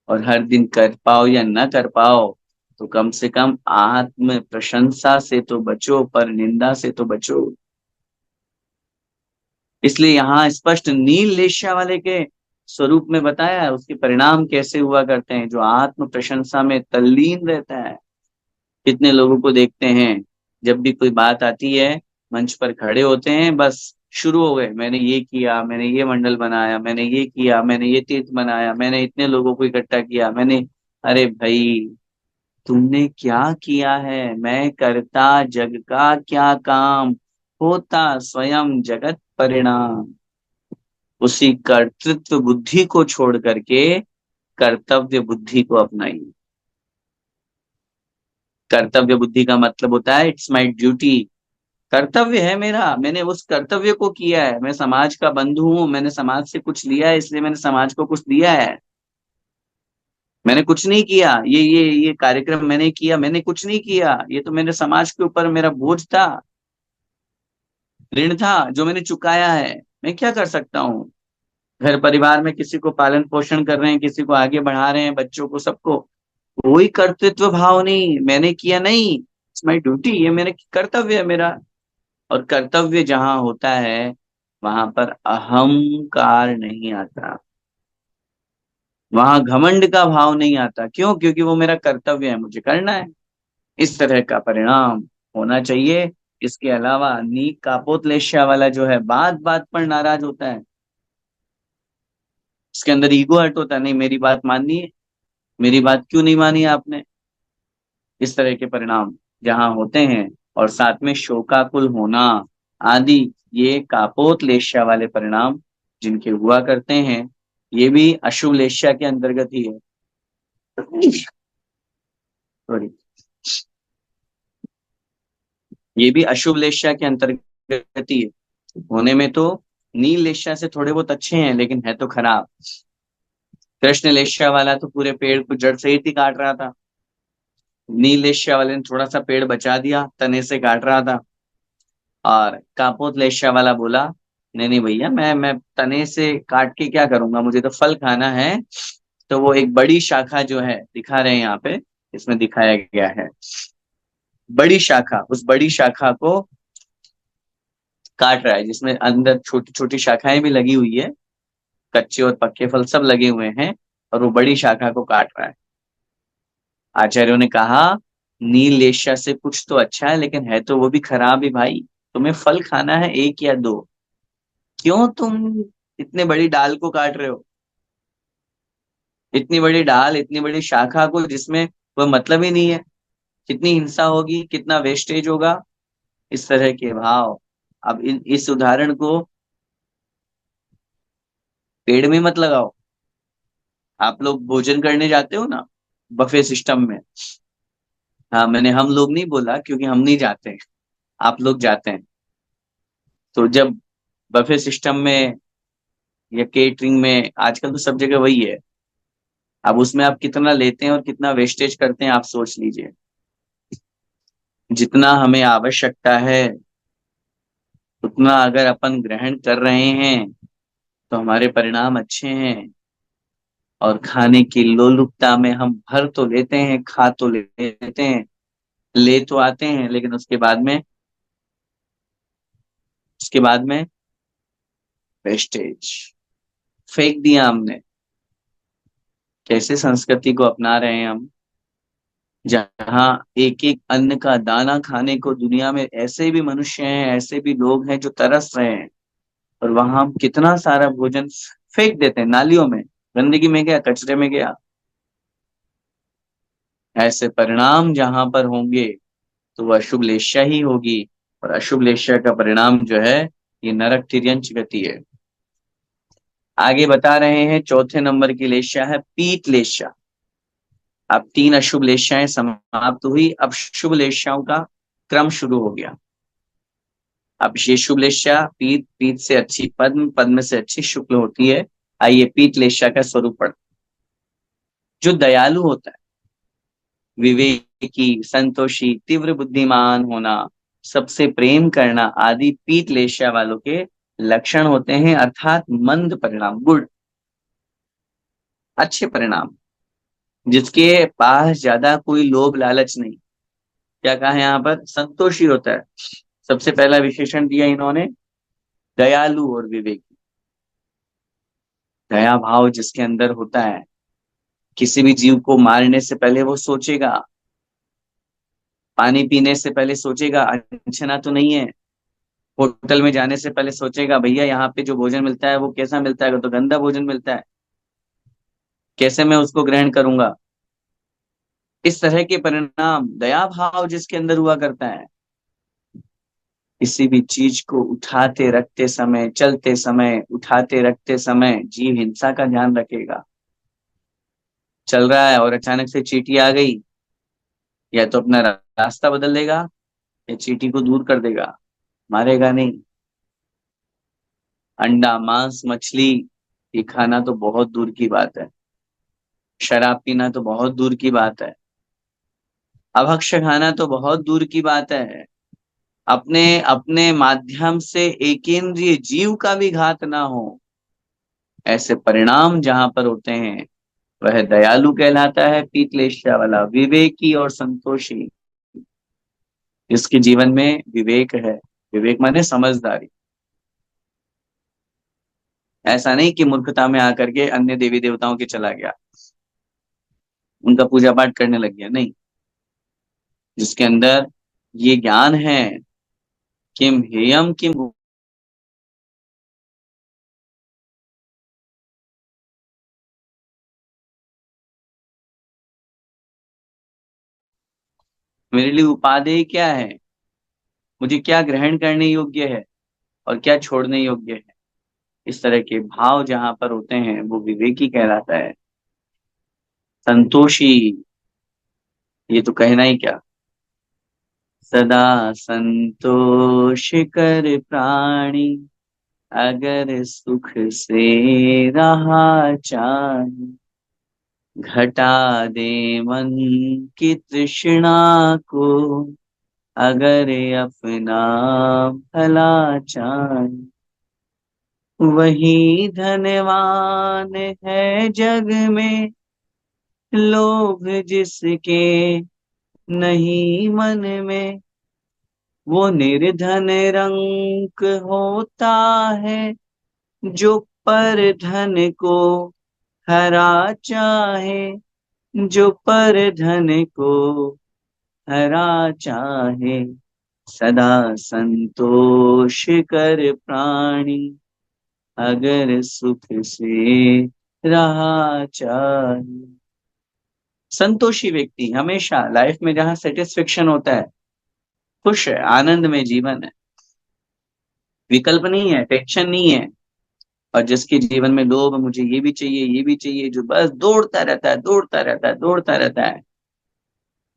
Speaker 1: और हर दिन कर पाओ या ना कर पाओ, तो कम से कम आत्म प्रशंसा से तो बचो, पर निंदा से तो बचो। इसलिए यहाँ स्पष्ट नील लेशा वाले के स्वरूप में बताया है, उसके परिणाम कैसे हुआ करते हैं। जो आत्म प्रशंसा में तल्लीन रहता है, कितने लोगों को देखते हैं, जब भी कोई बात आती है, मंच पर खड़े होते हैं, बस शुरू हो गए, मैंने ये किया, मैंने ये मंडल बनाया, मैंने ये किया, मैंने ये तीर्थ बनाया, मैंने इतने लोगों को इकट्ठा किया, मैंने। अरे भाई, तुमने क्या किया है? मैं करता जग का क्या काम, होता स्वयं जगत परिणाम। उसी कर्तृत्व बुद्धि को छोड़ करके कर्तव्य बुद्धि को अपनाइए। कर्तव्य बुद्धि का मतलब होता है इट्स माई ड्यूटी, कर्तव्य है मेरा, मैंने उस कर्तव्य को किया है, मैं समाज का बंधु हूं, मैंने समाज से कुछ लिया है, इसलिए मैंने समाज को कुछ दिया है। मैंने कुछ नहीं किया, ये कार्यक्रम मैंने किया, मैंने कुछ नहीं किया, ये तो मेरे समाज के ऊपर मेरा बोझ था, ऋण था जो मैंने चुकाया है। मैं क्या कर सकता हूँ? घर परिवार में किसी को पालन पोषण कर रहे हैं, किसी को आगे बढ़ा रहे हैं, बच्चों को, सबको, कोई कर्तृत्व भाव नहीं, मैंने किया नहीं, इट्स माई ड्यूटी, ये मेरे कर्तव्य है मेरा। और कर्तव्य जहां होता है वहां पर अहंकार नहीं आता, वहां घमंड का भाव नहीं आता। क्यों? क्योंकि वो मेरा कर्तव्य है, मुझे करना है। इस तरह का परिणाम होना चाहिए। इसके अलावा नीक कापोतलेश्या वाला जो है, बात बात पर नाराज होता है, इसके अंदर ईगो हर्ट होता है, नहीं मेरी बात माननी है, मेरी बात क्यों नहीं मानी आपने। इस तरह के परिणाम जहां होते हैं, और साथ में शोकाकुल होना आदि, ये कापोतलेश्या वाले परिणाम जिनके हुआ करते हैं, ये भी अशुभ लेश्या के अंतर्गत ही है। सॉरी, ये भी अशुभ लेश्या के अंतर्गत ही है। होने में तो नील लेश्या से थोड़े बहुत अच्छे हैं, लेकिन है तो खराब। कृष्ण लेश्या वाला तो पूरे पेड़ को जड़ सहित ही काट रहा था, नील लेश्या वाले ने थोड़ा सा पेड़ बचा दिया, तने से काट रहा था। और कापोत लेश्या वाला बोला, नहीं नहीं भैया, मैं तने से काट के क्या करूंगा, मुझे तो फल खाना है। तो वो एक बड़ी शाखा जो है, दिखा रहे हैं यहाँ पे, इसमें दिखाया गया है, बड़ी शाखा, उस बड़ी शाखा को काट रहा है, जिसमें अंदर छोटी छोटी शाखाएं भी लगी हुई है, कच्चे और पक्के फल सब लगे हुए हैं, और वो बड़ी शाखा को काट रहा है। आचार्यों ने कहा, नील लेशा से कुछ तो अच्छा है, लेकिन है तो वो भी खराब ही भाई। तुम्हें फल खाना है एक या दो, क्यों तुम इतने बड़ी डाल को काट रहे हो, इतनी बड़ी डाल, इतनी बड़ी शाखा को, जिसमें कोई मतलब ही नहीं है। कितनी हिंसा होगी, कितना वेस्टेज होगा, इस तरह के भाव। अब इस उदाहरण को पेड़ में मत लगाओ। आप लोग भोजन करने जाते हो ना, बफे सिस्टम में। हाँ, मैंने हम लोग नहीं बोला, क्योंकि हम नहीं जाते हैं, आप लोग जाते हैं। तो जब बफे सिस्टम में या केटरिंग में, आजकल तो सब जगह वही है, अब उसमें आप कितना लेते हैं और कितना वेस्टेज करते हैं, आप सोच लीजिए। जितना हमें आवश्यकता है उतना अगर अपन ग्रहण कर रहे हैं तो हमारे परिणाम अच्छे हैं। और खाने की लोलुपता में हम भर तो लेते हैं, खा तो लेते हैं, ले तो आते हैं, लेकिन उसके बाद में वेस्टेज फेंक दिया हमने। कैसे संस्कृति को अपना रहे हैं हम, जहाँ एक एक अन्न का दाना खाने को दुनिया में ऐसे भी मनुष्य हैं, ऐसे भी लोग हैं जो तरस रहे हैं, और वहां हम कितना सारा भोजन फेंक देते हैं नालियों में, गंदगी में गया, कचरे में गया। ऐसे परिणाम जहां पर होंगे तो वह अशुभ लेशा ही होगी, और अशुभ लेशा का परिणाम जो है, ये नरक तिर्यंच गति है। आगे बता रहे हैं, चौथे नंबर की लेशा है पीत लेशा। अब तीन अशुभ लेशाएं समाप्त हुई, अब शुभ लेशाओं का क्रम शुरू हो गया। अब ये शुभ लेशा पीत, पीत से अच्छी पद्म, पद्म से अच्छी शुक्ल होती है। आइए पीत लेशा का स्वरूप पढ़। जो दयालु होता है, विवेकी, संतोषी, तीव्र बुद्धिमान होना, सबसे प्रेम करना आदि पीत लेशा वालों के लक्षण होते हैं, अर्थात मंद परिणाम, गुड, अच्छे परिणाम, जिसके पास ज्यादा कोई लोभ लालच नहीं। क्या कहा है यहाँ पर? संतोषी होता है। सबसे पहला विशेषण दिया इन्होंने, दयालु और विवेकी। दया भाव जिसके अंदर होता है, किसी भी जीव को मारने से पहले वो सोचेगा, पानी पीने से पहले सोचेगा अनछना तो नहीं है, होटल में जाने से पहले सोचेगा भैया यहाँ पे जो भोजन मिलता है वो कैसा मिलता है, तो गंदा भोजन मिलता है, कैसे मैं उसको ग्रहण करूंगा। इस तरह के परिणाम दया भाव जिसके अंदर हुआ करता है, किसी भी चीज को उठाते रखते समय, चलते समय, उठाते रखते समय जीव हिंसा का ध्यान रखेगा। चल रहा है और अचानक से चींटी आ गई, या तो अपना रास्ता बदल देगा या चींटी को दूर कर देगा, मारेगा नहीं। अंडा मांस मछली ये खाना तो बहुत दूर की बात है, शराब पीना तो बहुत दूर की बात है, अभक्ष्य खाना तो बहुत दूर की बात है। अपने अपने माध्यम से एकेंद्रिय जीव का भी घात ना हो, ऐसे परिणाम जहां पर होते हैं वह दयालु कहलाता है, पीतलेष्या वाला विवेकी और संतोषी, जिसके जीवन में विवेक है। विवेक माने समझदारी। ऐसा नहीं कि मूर्खता में आकर के अन्य देवी देवताओं के चला गया, उनका पूजा पाठ करने लग गया, नहीं। जिसके अंदर ये ज्ञान है, किम हेयम किम। मेरे लिए उपादेय क्या है, मुझे क्या ग्रहण करने योग्य है और क्या छोड़ने योग्य है, इस तरह के भाव जहां पर होते हैं वो विवेकी कहलाता है। संतोषी, ये तो कहना ही क्या। सदा संतोष कर प्राणी, अगर सुख से रहा चाहे, घटा दे मन की तृष्णा को, अगर अपना भला चाहे, वही धनवान है जग में, लोभ जिसके नहीं मन में, वो निर्धन रंक होता है, जो पर धन को हरा चाहे, जो पर धन को हरा चाहे, सदा संतोष कर प्राणी, अगर सुख से रहा चाहे। संतोषी व्यक्ति हमेशा लाइफ में जहां सेटिस्फेक्शन होता है, खुश है, आनंद में जीवन है, विकल्प नहीं है, टेंशन नहीं है। और जिसके जीवन में लोभ, मुझे ये भी चाहिए ये भी चाहिए, जो बस दौड़ता रहता है दौड़ता रहता है दौड़ता रहता है,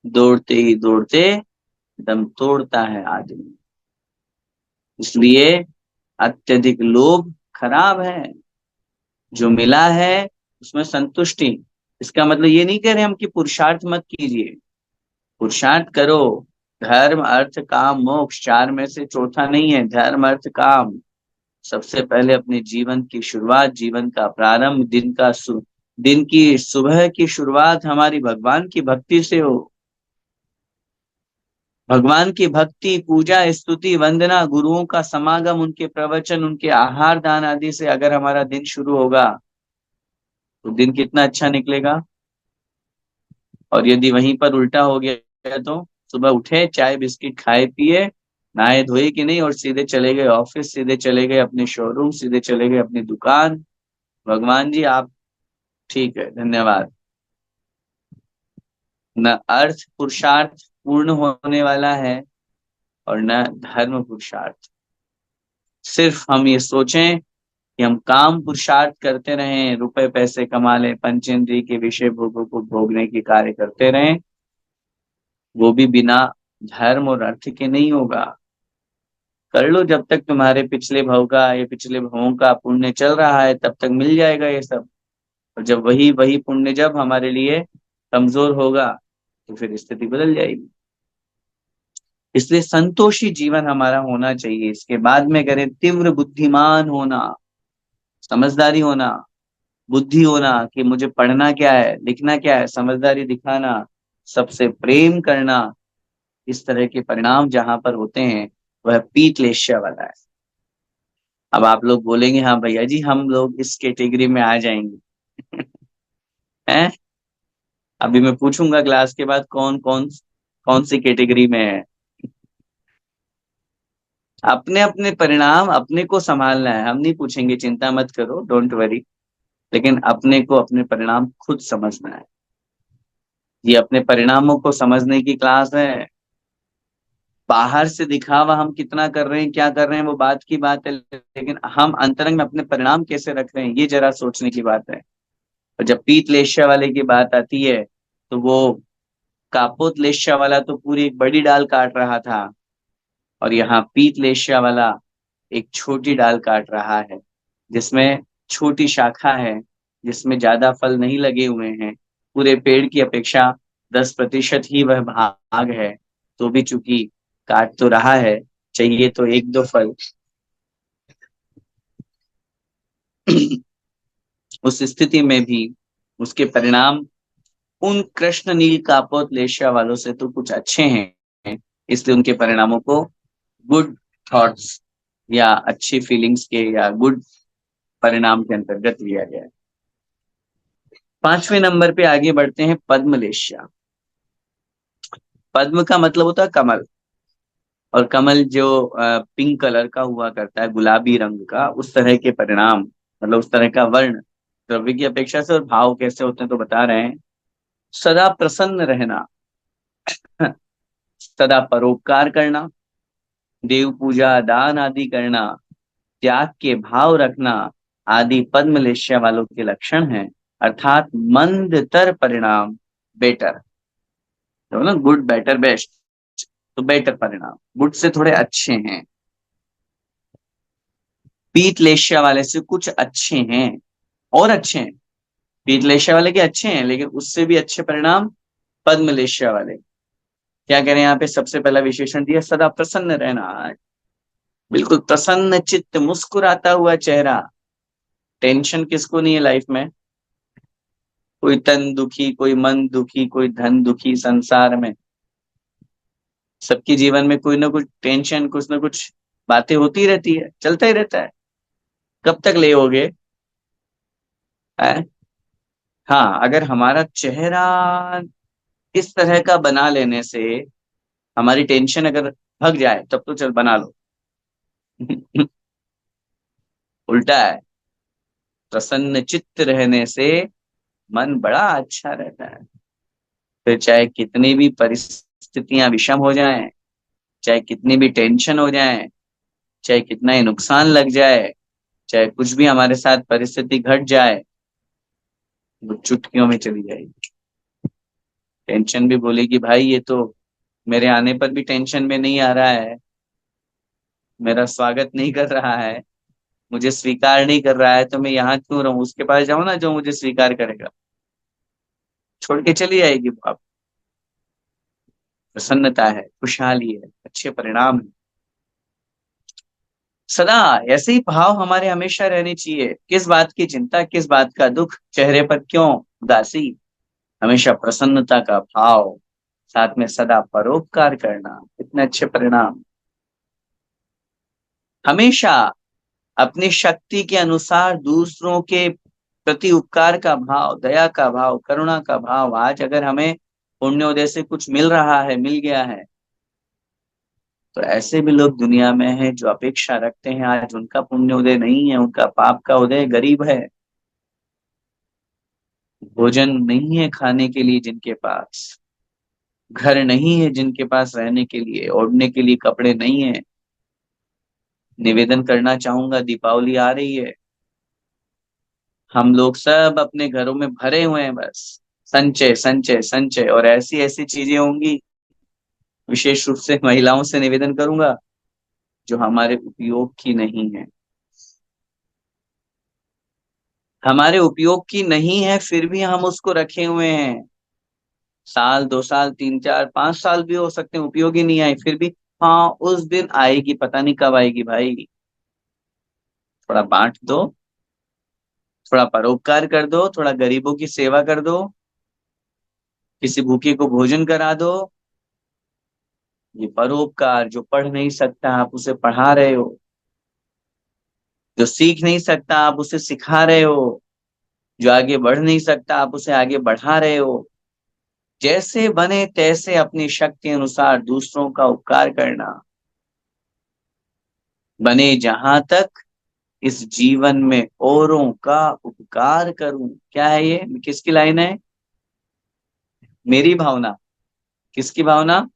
Speaker 1: दौड़ते ही दौड़ते दम तोड़ता है आदमी। इसलिए अत्यधिक लोभ खराब है। जो मिला है उसमें संतुष्टि। इसका मतलब ये नहीं कह रहे हम कि पुरुषार्थ मत कीजिए, पुरुषार्थ करो। धर्म अर्थ काम मोक्ष, चार में से चौथा नहीं है धर्म अर्थ काम। सबसे पहले अपने जीवन की शुरुआत, जीवन का प्रारंभ, दिन की सुबह की शुरुआत हमारी भगवान की भक्ति से हो। भगवान की भक्ति, पूजा, स्तुति, वंदना, गुरुओं का समागम, उनके प्रवचन, उनके आहार दान आदि से अगर हमारा दिन शुरू होगा तो दिन कितना अच्छा निकलेगा। और यदि वहीं पर उल्टा हो गया तो सुबह उठे, चाय बिस्किट खाए पिए, नहाए धोए कि नहीं, और सीधे चले गए ऑफिस, सीधे चले गए अपने शोरूम, सीधे चले गए अपनी दुकान। भगवान जी आप ठीक है, धन्यवाद। न अर्थ पुरुषार्थ पूर्ण होने वाला है और न धर्म पुरुषार्थ। सिर्फ हम ये सोचें कि हम काम पुरुषार्थ करते रहें, रुपए पैसे कमा लें, पंचेंद्रिय के विषय भोगों को भोगने के कार्य करते रहें, वो भी बिना धर्म और अर्थ के नहीं होगा। कर लो जब तक तुम्हारे पिछले भव का, ये पिछले भवों का पुण्य चल रहा है, तब तक मिल जाएगा ये सब। और जब वही वही पुण्य जब हमारे लिए कमजोर होगा तो फिर स्थिति बदल जाएगी। इसलिए संतोषी जीवन हमारा होना चाहिए। इसके बाद में करें तीव्र बुद्धिमान होना, समझदारी होना, बुद्धि होना कि मुझे पढ़ना क्या है, लिखना क्या है, समझदारी दिखाना, सबसे प्रेम करना। इस तरह के परिणाम जहां पर होते हैं वह पीतलेश्य वाला है। अब आप लोग बोलेंगे हाँ भैया जी हम लोग इस कैटेगरी में आ जाएंगे। हैं? अभी मैं पूछूंगा क्लास के बाद कौन कौन कौन सी कैटेगरी में है। अपने अपने परिणाम अपने को संभालना है, हम नहीं पूछेंगे, चिंता मत करो, डोंट वरी। लेकिन अपने को अपने परिणाम खुद समझना है। ये अपने परिणामों को समझने की क्लास है। बाहर से दिखावा हम कितना कर रहे हैं, क्या कर रहे हैं, वो बात की बात है, लेकिन हम अंतरंग में अपने परिणाम कैसे रख रहे हैं, ये जरा सोचने की बात है। और जब पीतलेश्या वाले की बात आती है तो वो कापोतलेश्या वाला तो पूरी एक बड़ी डाल काट रहा था, और यहाँ पीतलेश्या वाला एक छोटी डाल काट रहा है, जिसमें छोटी शाखा है, जिसमें ज्यादा फल नहीं लगे हुए हैं। पूरे पेड़ की अपेक्षा 10% ही वह भाग है, तो भी चूंकि काट तो रहा है, चाहिए तो एक दो फल। उस स्थिति में भी उसके परिणाम उन कृष्ण नील कापोतलेशिया वालों से तो कुछ अच्छे हैं, इसलिए उनके परिणामों को गुड थॉट्स या अच्छी फीलिंग्स के या गुड परिणाम के अंतर्गत लिया गया है। 5वें नंबर पे आगे बढ़ते हैं पद्मलेशिया। पद्म का मतलब होता है कमल, और कमल जो पिंक कलर का हुआ करता है, गुलाबी रंग का, उस तरह के परिणाम, मतलब उस तरह का वर्ण द्रव्य की अपेक्षा से, और भाव कैसे होते हैं तो बता रहे हैं। सदा प्रसन्न रहना, सदा परोपकार करना, देव पूजा दान आदि करना, त्याग के भाव रखना आदि पद्मलेशिया वालों के लक्षण हैं। अर्थात मंदतर परिणाम, बेटर, तो ना गुड बेटर बेस्ट, तो बेटर परिणाम गुड से थोड़े अच्छे हैं, पीतलेशिया वाले से कुछ अच्छे हैं, और अच्छे हैं। पीतलेशिया वाले के अच्छे हैं, लेकिन उससे भी अच्छे परिणाम पद्मलेशिया वाले। क्या करें, यहाँ पे सबसे पहला विशेषण दिया सदा प्रसन्न रहना, बिल्कुल प्रसन्न चित्त, मुस्कुराता हुआ चेहरा। टेंशन किसको नहीं है लाइफ में? कोई तन दुखी, कोई मन दुखी, कोई धन दुखी, संसार में सबके जीवन में कोई ना कुछ टेंशन, कुछ ना कुछ बातें होती रहती है, चलता ही रहता है। कब तक ले होगे? है? हाँ, अगर हमारा चेहरा इस तरह का बना लेने से हमारी टेंशन अगर भग जाए, तब तो चल बना लो। उल्टा है, प्रसन्न चित्त रहने से मन बड़ा अच्छा रहता है। फिर चाहे कितनी भी परिस्थितियां विषम हो जाएं, चाहे कितनी भी टेंशन हो जाए, चाहे कितना ही नुकसान लग जाए, चाहे कुछ भी हमारे साथ परिस्थिति घट जाए, वो चुटकियों में चली जाएगी। टेंशन भी बोलेगी भाई ये तो मेरे आने पर भी टेंशन में नहीं आ रहा है, मेरा स्वागत नहीं कर रहा है, मुझे स्वीकार नहीं कर रहा है, तो मैं यहाँ क्यों रहूं, उसके पास जाऊं ना जो मुझे स्वीकार करेगा। छोड़ के चली जाएगी वो। आप प्रसन्नता है, खुशहाली है, अच्छे परिणाम है, सदा ऐसे ही भाव हमारे हमेशा रहने चाहिए। किस बात की चिंता, किस बात का दुख, चेहरे पर क्यों उदासी, हमेशा प्रसन्नता का भाव, साथ में सदा परोपकार करना, इतने अच्छे परिणाम। हमेशा अपनी शक्ति के अनुसार दूसरों के प्रति उपकार का भाव, दया का भाव, करुणा का भाव। आज अगर हमें पुण्योदय से कुछ मिल रहा है, मिल गया है, तो ऐसे भी लोग दुनिया में हैं जो अपेक्षा रखते हैं, आज उनका पुण्योदय नहीं है, उनका पाप का उदय, गरीब है, भोजन नहीं है खाने के लिए जिनके पास, घर नहीं है जिनके पास रहने के लिए, ओढ़ने के लिए कपड़े नहीं है। निवेदन करना चाहूंगा, दीपावली आ रही है, हम लोग सब अपने घरों में भरे हुए हैं, बस संचय संचय संचय, और ऐसी ऐसी चीजें होंगी, विशेष रूप से महिलाओं से निवेदन करूंगा, जो हमारे उपयोग की नहीं है, हमारे उपयोग की नहीं है, फिर भी हम उसको रखे हुए हैं। साल, 2 साल, 3, 4, 5 साल भी हो सकते हैं, उपयोग ही नहीं आई, फिर भी हाँ उस दिन आएगी, पता नहीं कब आएगी भाई। थोड़ा बांट दो, थोड़ा परोपकार कर दो, थोड़ा गरीबों की सेवा कर दो, किसी भूखे को भोजन करा दो। ये परोपकार, जो पढ़ नहीं सकता आप उसे पढ़ा रहे हो, जो सीख नहीं सकता आप उसे सिखा रहे हो, जो आगे बढ़ नहीं सकता आप उसे आगे बढ़ा रहे हो। जैसे बने तैसे अपनी शक्ति अनुसार दूसरों का उपकार करना, बने जहां तक इस जीवन में औरों का उपकार करूं। क्या है ये, किसकी लाइन है? मेरी भावना, किसकी भावना?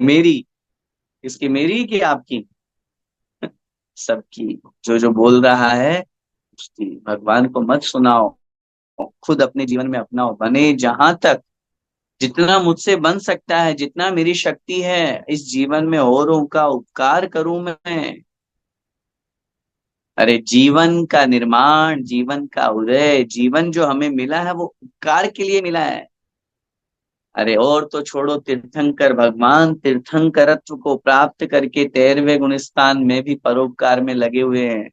Speaker 1: मेरी, किसकी, मेरी कि आपकी? सबकी। जो जो बोल रहा है उसकी, भगवान को मत सुनाओ, और खुद अपने जीवन में अपनाओ। बने जहां तक, जितना मुझसे बन सकता है, जितना मेरी शक्ति है, इस जीवन में औरों का उपकार करूं मैं। अरे जीवन का निर्माण, जीवन का उदय, जीवन जो हमें मिला है वो उपकार के लिए मिला है। अरे और तो छोड़ो, तीर्थंकर भगवान तीर्थंकरत्व को प्राप्त करके 13वें गुण स्थान में भी परोपकार में लगे हुए हैं।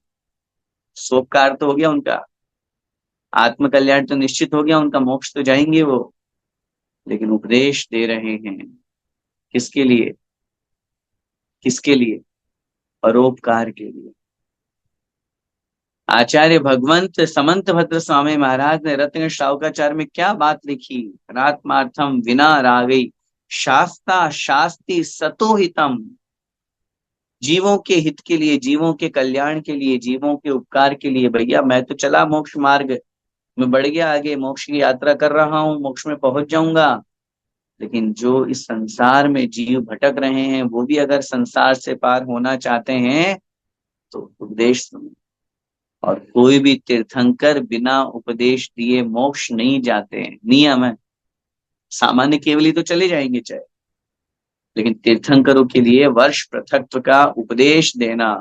Speaker 1: सोपकार तो हो गया उनका, आत्म कल्याण तो निश्चित हो गया उनका, मोक्ष तो जाएंगे वो, लेकिन उपदेश दे रहे हैं। किसके लिए? किसके लिए? परोपकार के लिए। आचार्य भगवंत समंत भद्र स्वामी महाराज ने रत्न श्रावकाचार्य में क्या बात लिखी? रात्मार्थम विना रागई शास्ता शास्ति सतो हितम। जीवों के हित के लिए, जीवों के कल्याण के लिए, जीवों के उपकार के लिए। भैया मैं तो चला मोक्ष मार्ग में, बढ़ गया आगे, मोक्ष की यात्रा कर रहा हूँ, मोक्ष में पहुंच जाऊंगा। लेकिन जो इस संसार में जीव भटक रहे हैं, वो भी अगर संसार से पार होना चाहते हैं तो उपदेश सुनो। और कोई भी तीर्थंकर बिना उपदेश दिए मोक्ष नहीं जाते हैं, नियम है। सामान्य केवली तो चले जाएंगे चाहे, लेकिन तीर्थंकरों के लिए वर्ष पृथक्त्व का उपदेश देना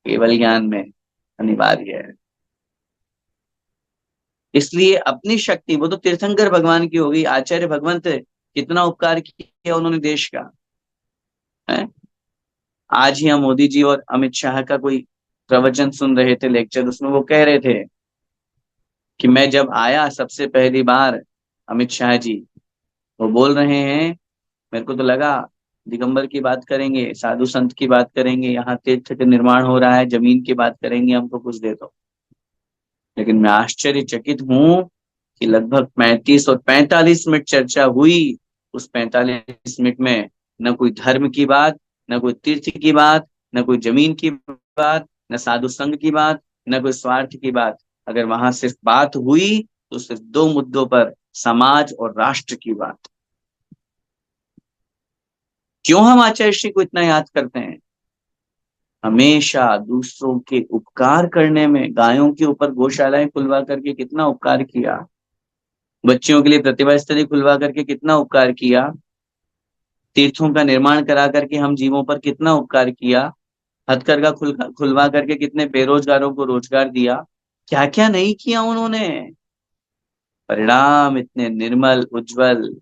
Speaker 1: केवल ज्ञान में अनिवार्य है। इसलिए अपनी शक्ति, वो तो तीर्थंकर भगवान की होगी, आचार्य भगवंत कितना उपकार किया उन्होंने देश का है। आज ही हम मोदी जी और अमित शाह का कोई प्रवचन सुन रहे थे, लेक्चर, उसमें वो कह रहे थे कि मैं जब आया सबसे पहली बार, अमित शाह जी वो बोल रहे हैं, मेरे को तो लगा दिगंबर की बात करेंगे, साधु संत की बात करेंगे, यहाँ तीर्थ का निर्माण हो रहा है, जमीन की बात करेंगे, हमको कुछ दे दो। लेकिन मैं आश्चर्यचकित हूँ कि लगभग 35 और 45 मिनट चर्चा हुई। उस 45 मिनट में न कोई धर्म की बात, न कोई तीर्थ की बात, न कोई जमीन की बात, न साधु संघ की बात, न कोई स्वार्थ की बात। अगर वहां सिर्फ बात हुई तो सिर्फ दो मुद्दों पर, समाज और राष्ट्र की बात। क्यों हम आचार्य श्री को इतना याद करते हैं? हमेशा दूसरों के उपकार करने में, गायों के ऊपर गौशालाएं खुलवा करके कितना उपकार किया, बच्चियों के लिए प्रतिभा स्तरी खुलवा करके कितना उपकार किया, तीर्थों का निर्माण करा करके हम जीवों पर कितना उपकार किया, हथकरघा खुलवा करके कितने बेरोजगारों को रोजगार दिया, क्या क्या नहीं किया उन्होंने। परिणाम इतने निर्मल उज्जवल।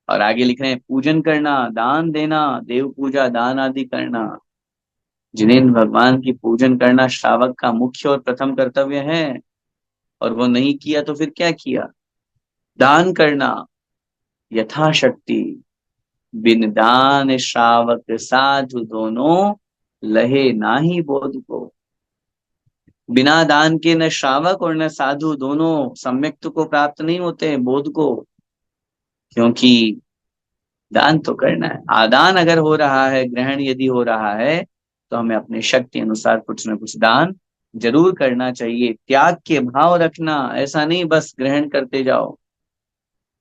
Speaker 1: और आगे लिख रहे हैं, पूजन करना, दान देना, देव पूजा दान आदि करना। जिनेन्द्र भगवान की पूजन करना श्रावक का मुख्य और प्रथम कर्तव्य है, और वो नहीं किया तो फिर क्या किया? दान करना यथाशक्ति। बिन दान श्रावक साधु दोनों, लहे नाही बोध को। बिना दान के न श्रावक और न साधु दोनों सम्यक्त को प्राप्त नहीं होते हैं, बोध को। क्योंकि दान तो करना है, आदान अगर हो रहा है, ग्रहण यदि हो रहा है, तो हमें अपनी शक्ति अनुसार कुछ न कुछ दान जरूर करना चाहिए। त्याग के भाव रखना, ऐसा नहीं बस ग्रहण करते जाओ,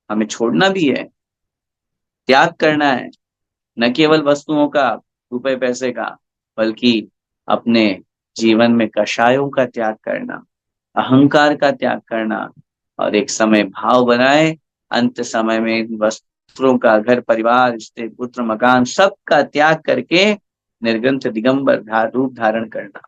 Speaker 1: हमें छोड़ना भी है, त्याग करना है। न केवल वस्तुओं का, रुपए पैसे का, बल्कि अपने जीवन में कषायों का त्याग करना, अहंकार का त्याग करना, और एक समय भाव बनाए, अंत समय में वस्त्रों का, घर परिवार, रिश्ते, पुत्र, मकान, सबका त्याग करके निर्ग्रंथ दिगंबर रूप धारण करना।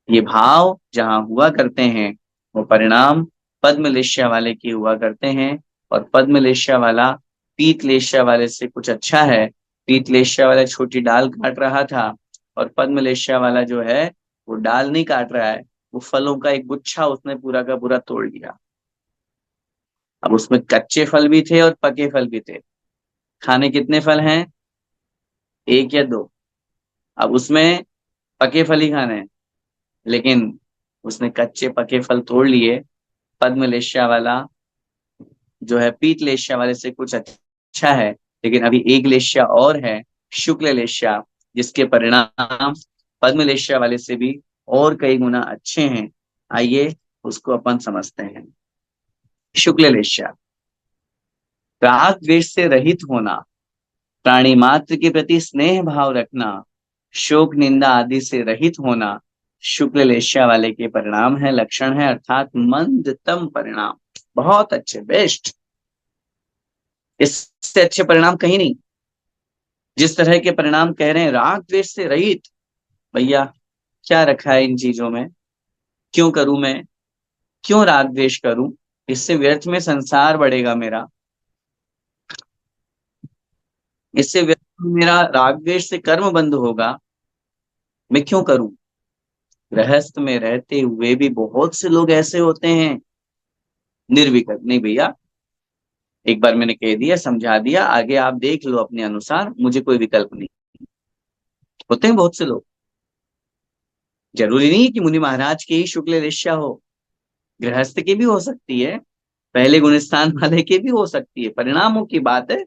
Speaker 1: ये भाव जहां हुआ करते हैं, वो परिणाम पद्म लेश्या वाले की हुआ करते हैं। और पद्म लेश्या वाला पीत लेश्या वाले से कुछ अच्छा है। पीत लेश्या वाला छोटी डाल काट रहा था, और पद्म लेश्या वाला जो है वो डाल नहीं काट रहा है, वो फलों का एक गुच्छा उसने पूरा का पूरा तोड़ लिया। अब उसमें कच्चे फल भी थे और पके फल भी थे। खाने कितने फल हैं? एक या दो। अब उसमें पके फल ही खाने हैं, लेकिन उसने कच्चे पके फल तोड़ लिए। पद्म लेश्या वाला जो है पीत लेश्या वाले से कुछ अच्छा है, लेकिन अभी एक लेश्या और है, शुक्ल लेश्या, जिसके परिणाम पद्म लेश्या वाले से भी और कई गुना अच्छे हैं। आइए उसको अपन समझते हैं। शुक्ल लेश्या, राग द्वेष से रहित होना, प्राणी मात्र के प्रति स्नेह भाव रखना, शोक निंदा आदि से रहित होना, शुक्ल लेश्या वाले के परिणाम है, लक्षण है, अर्थात मंदतम परिणाम। बहुत अच्छे, बेस्ट, इससे अच्छे परिणाम कहीं नहीं। जिस तरह के परिणाम कह रहे हैं, राग द्वेष से रहित, भैया क्या रखा है इन चीजों में? क्यों करूं मैं? क्यों राग द्वेष करूं? इससे व्यर्थ में संसार बढ़ेगा मेरा, इससे व्यर्थ में मेरा राग द्वेष से कर्म बंद होगा, मैं क्यों करूं? गृहस्थ में रहते हुए भी बहुत से लोग ऐसे होते हैं निर्विकल्प। नहीं भैया, एक बार मैंने कह दिया, समझा दिया, आगे आप देख लो अपने अनुसार, मुझे कोई विकल्प नहीं। होते हैं बहुत से लोग, जरूरी नहीं कि मुनि महाराज के ही शुक्ल वेश्या हो, गृहस्थ की भी हो सकती है, पहले गुणस्थान वाले की भी हो सकती है, परिणामों की बात है।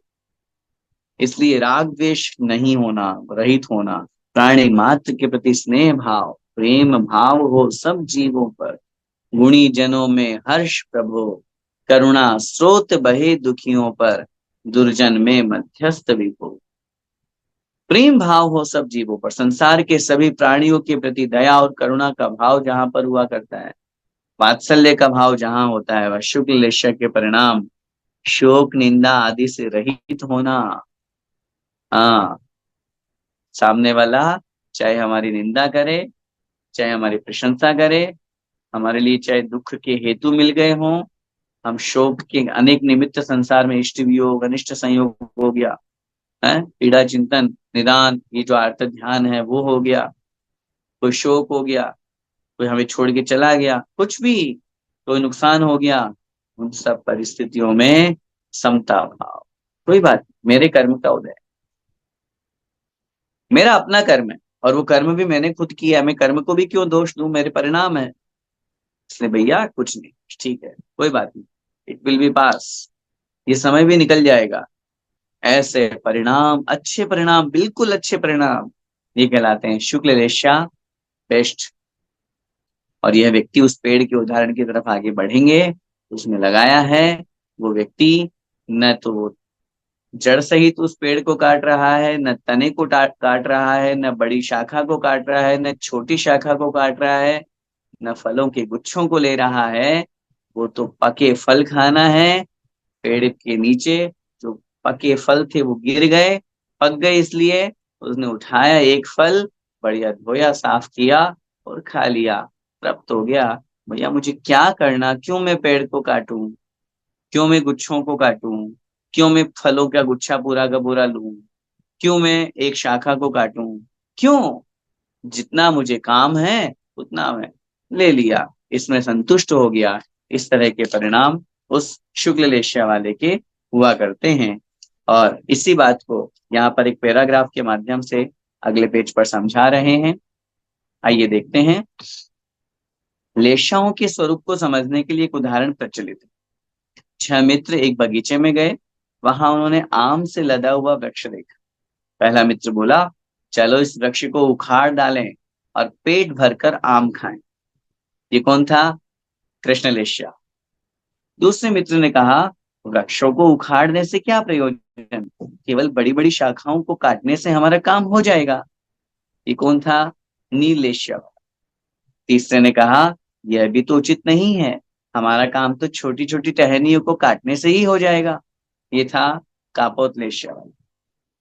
Speaker 1: इसलिए राग द्वेष नहीं होना, रहित होना, प्राणी मात्र के प्रति स्नेह भाव, प्रेम भाव हो सब जीवों पर, गुणी जनों में हर्ष प्रभो, करुणा स्रोत बहे दुखियों पर, दुर्जन में मध्यस्थ विभो। प्रेम भाव हो सब जीवों पर, संसार के सभी प्राणियों के प्रति दया और करुणा का भाव जहां पर हुआ करता है, वात्सल्य का भाव जहां होता है, वह शुक्ल लेश्य के परिणाम शोक निंदा आदि से रहित होना। हाँ, सामने वाला चाहे हमारी निंदा करे, चाहे हमारी प्रशंसा करे, हमारे लिए चाहे दुख के हेतु मिल गए हों, हम शोक के अनेक निमित्त संसार में, इष्ट वियोग, अनिष्ट संयोग हो गया है, पीड़ा चिंतन निदान, ये जो आर्त ध्यान है वो हो गया, कोई शोक हो गया, कोई हमें छोड़ के चला गया, कुछ भी, कोई नुकसान हो गया, उन सब परिस्थितियों में समता भाव, कोई बात नहीं, मेरे कर्म का उदय, मेरा अपना कर्म है, और वो कर्म भी मैंने खुद किया है, मैं कर्म को भी क्यों दोष दूं, मेरे परिणाम है। इसलिए भैया कुछ नहीं, ठीक है, कोई बात नहीं, इट विल बी पास, ये समय भी निकल जाएगा। ऐसे परिणाम, अच्छे परिणाम, बिल्कुल अच्छे परिणाम, ये कहलाते हैं शुक्ल रेशा बेस्ट। और यह व्यक्ति उस पेड़ के उदाहरण की तरफ आगे बढ़ेंगे, उसने लगाया है, वो व्यक्ति न तो जड़ सहित उस पेड़ को काट रहा है, न तने को काट रहा है, न बड़ी शाखा को काट रहा है, न छोटी शाखा को काट रहा है, न फलों के गुच्छों को ले रहा है, वो तो पके फल खाना है। पेड़ के नीचे जो पके फल थे वो गिर गए, पक गए, इसलिए उसने उठाया एक फल, बढ़िया धोया, साफ किया और खा लिया, तृप्त हो गया। भैया मुझे क्या करना, क्यों मैं पेड़ को काटूं, क्यों मैं गुच्छों को काटूं, क्यों मैं फलों का गुच्छा पूरा का पूरा लूं, क्यों मैं एक शाखा को काटूं, क्यों? जितना मुझे काम है उतना मैं ले लिया, इसमें संतुष्ट हो गया। इस तरह के परिणाम उस शुक्ल लेश्या वाले के हुआ करते हैं। और इसी बात को यहाँ पर एक पैराग्राफ के माध्यम से अगले पेज पर समझा रहे हैं। आइए देखते हैं। लेश्याओं के स्वरूप को समझने के लिए एक उदाहरण प्रचलित है। 6 मित्र एक बगीचे में गए, वहां उन्होंने आम से लदा हुआ वृक्ष देखा। पहला मित्र बोला, चलो इस वृक्ष को उखाड़ डालें और पेट भरकर आम खाएं। ये कौन था? कृष्णलेश्या। दूसरे मित्र ने कहा, वृक्षों को उखाड़ने से क्या प्रयोजन, केवल बड़ी बड़ी शाखाओं को काटने से हमारा काम हो जाएगा। ये कौन था? नीलेश्या। तीसरे ने कहा, यह भी तो उचित नहीं है, हमारा काम तो छोटी छोटी टहनियों को काटने से ही हो जाएगा। ये था कापोतलेश्या।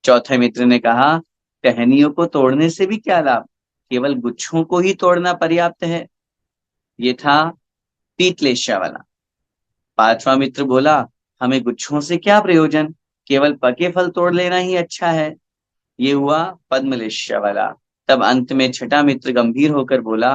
Speaker 1: चौथे मित्र ने कहा, टहनियों को तोड़ने से भी क्या लाभ, केवल गुच्छों को ही तोड़ना पर्याप्त है। ये था पीतलेश्या वाला। पांचवा मित्र बोला, हमें गुच्छों से क्या प्रयोजन, केवल पके फल तोड़ लेना ही अच्छा है। ये हुआ पद्मलेश्या वाला। तब अंत में छठा मित्र गंभीर होकर बोला,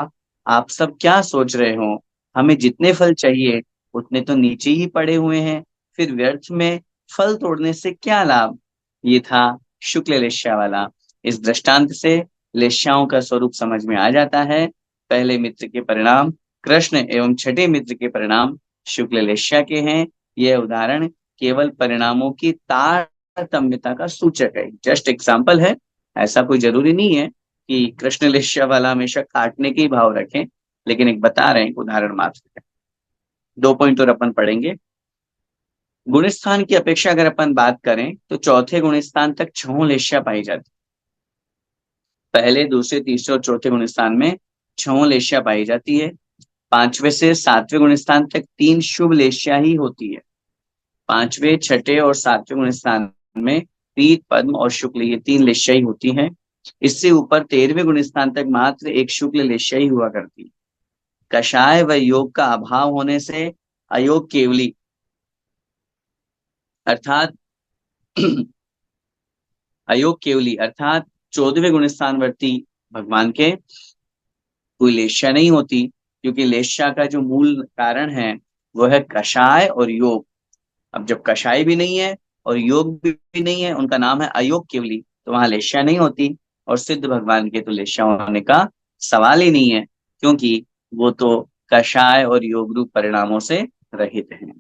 Speaker 1: आप सब क्या सोच रहे हो, हमें जितने फल चाहिए उतने तो नीचे ही पड़े हुए हैं, फिर व्यर्थ में फल तोड़ने से क्या लाभ। ये था शुक्ल लेश्या वाला। इस दृष्टांत से लेश्याओं का स्वरूप समझ में आ जाता है। पहले मित्र के परिणाम कृष्ण एवं छठे मित्र के परिणाम शुक्ल लेश्या के हैं। यह उदाहरण केवल परिणामों की तारतम्यता का सूचक है, जस्ट एग्जाम्पल है। ऐसा कोई जरूरी नहीं है कि कृष्ण लेश्या वाला हमेशा काटने के ही भाव रखें, लेकिन एक बता रहे हैं, उदाहरण मात्र है। 2 पॉइंट और अपन पढ़ेंगे। गुणस्थान की अपेक्षा अगर अपन बात करें तो चौथे गुणस्थान तक 6 लेश्या पाई जाती। पहले, दूसरे, तीसरे और चौथे गुणस्थान में छह लेशिया पाई जाती है। पांचवे से सातवें गुण स्थान तक तीन शुभ लेशिया ही होती है। पांचवे, छठे और सातवें गुण स्थान में पीत, पद्म और शुक्ल, ये तीन लेशिया ही होती हैं। इससे ऊपर 13वें गुण स्थान तक मात्र एक शुक्ल लेशिया ही हुआ करती है। कषाय व योग का अभाव होने से अयोग केवली अर्थात अयोग केवली अर्थात 14वें गुण स्थानवर्ती भगवान के कोई लेशा नहीं होती, क्योंकि लेशा का जो मूल कारण है वो है कषाय और योग। अब जब कषाय भी नहीं है और योग भी नहीं है, उनका नाम है अयोग केवली, तो वहां लेशा नहीं होती। और सिद्ध भगवान के तो लेशा होने का सवाल ही नहीं है, क्योंकि वो तो कषाय और योग रूप परिणामों से रहित हैं।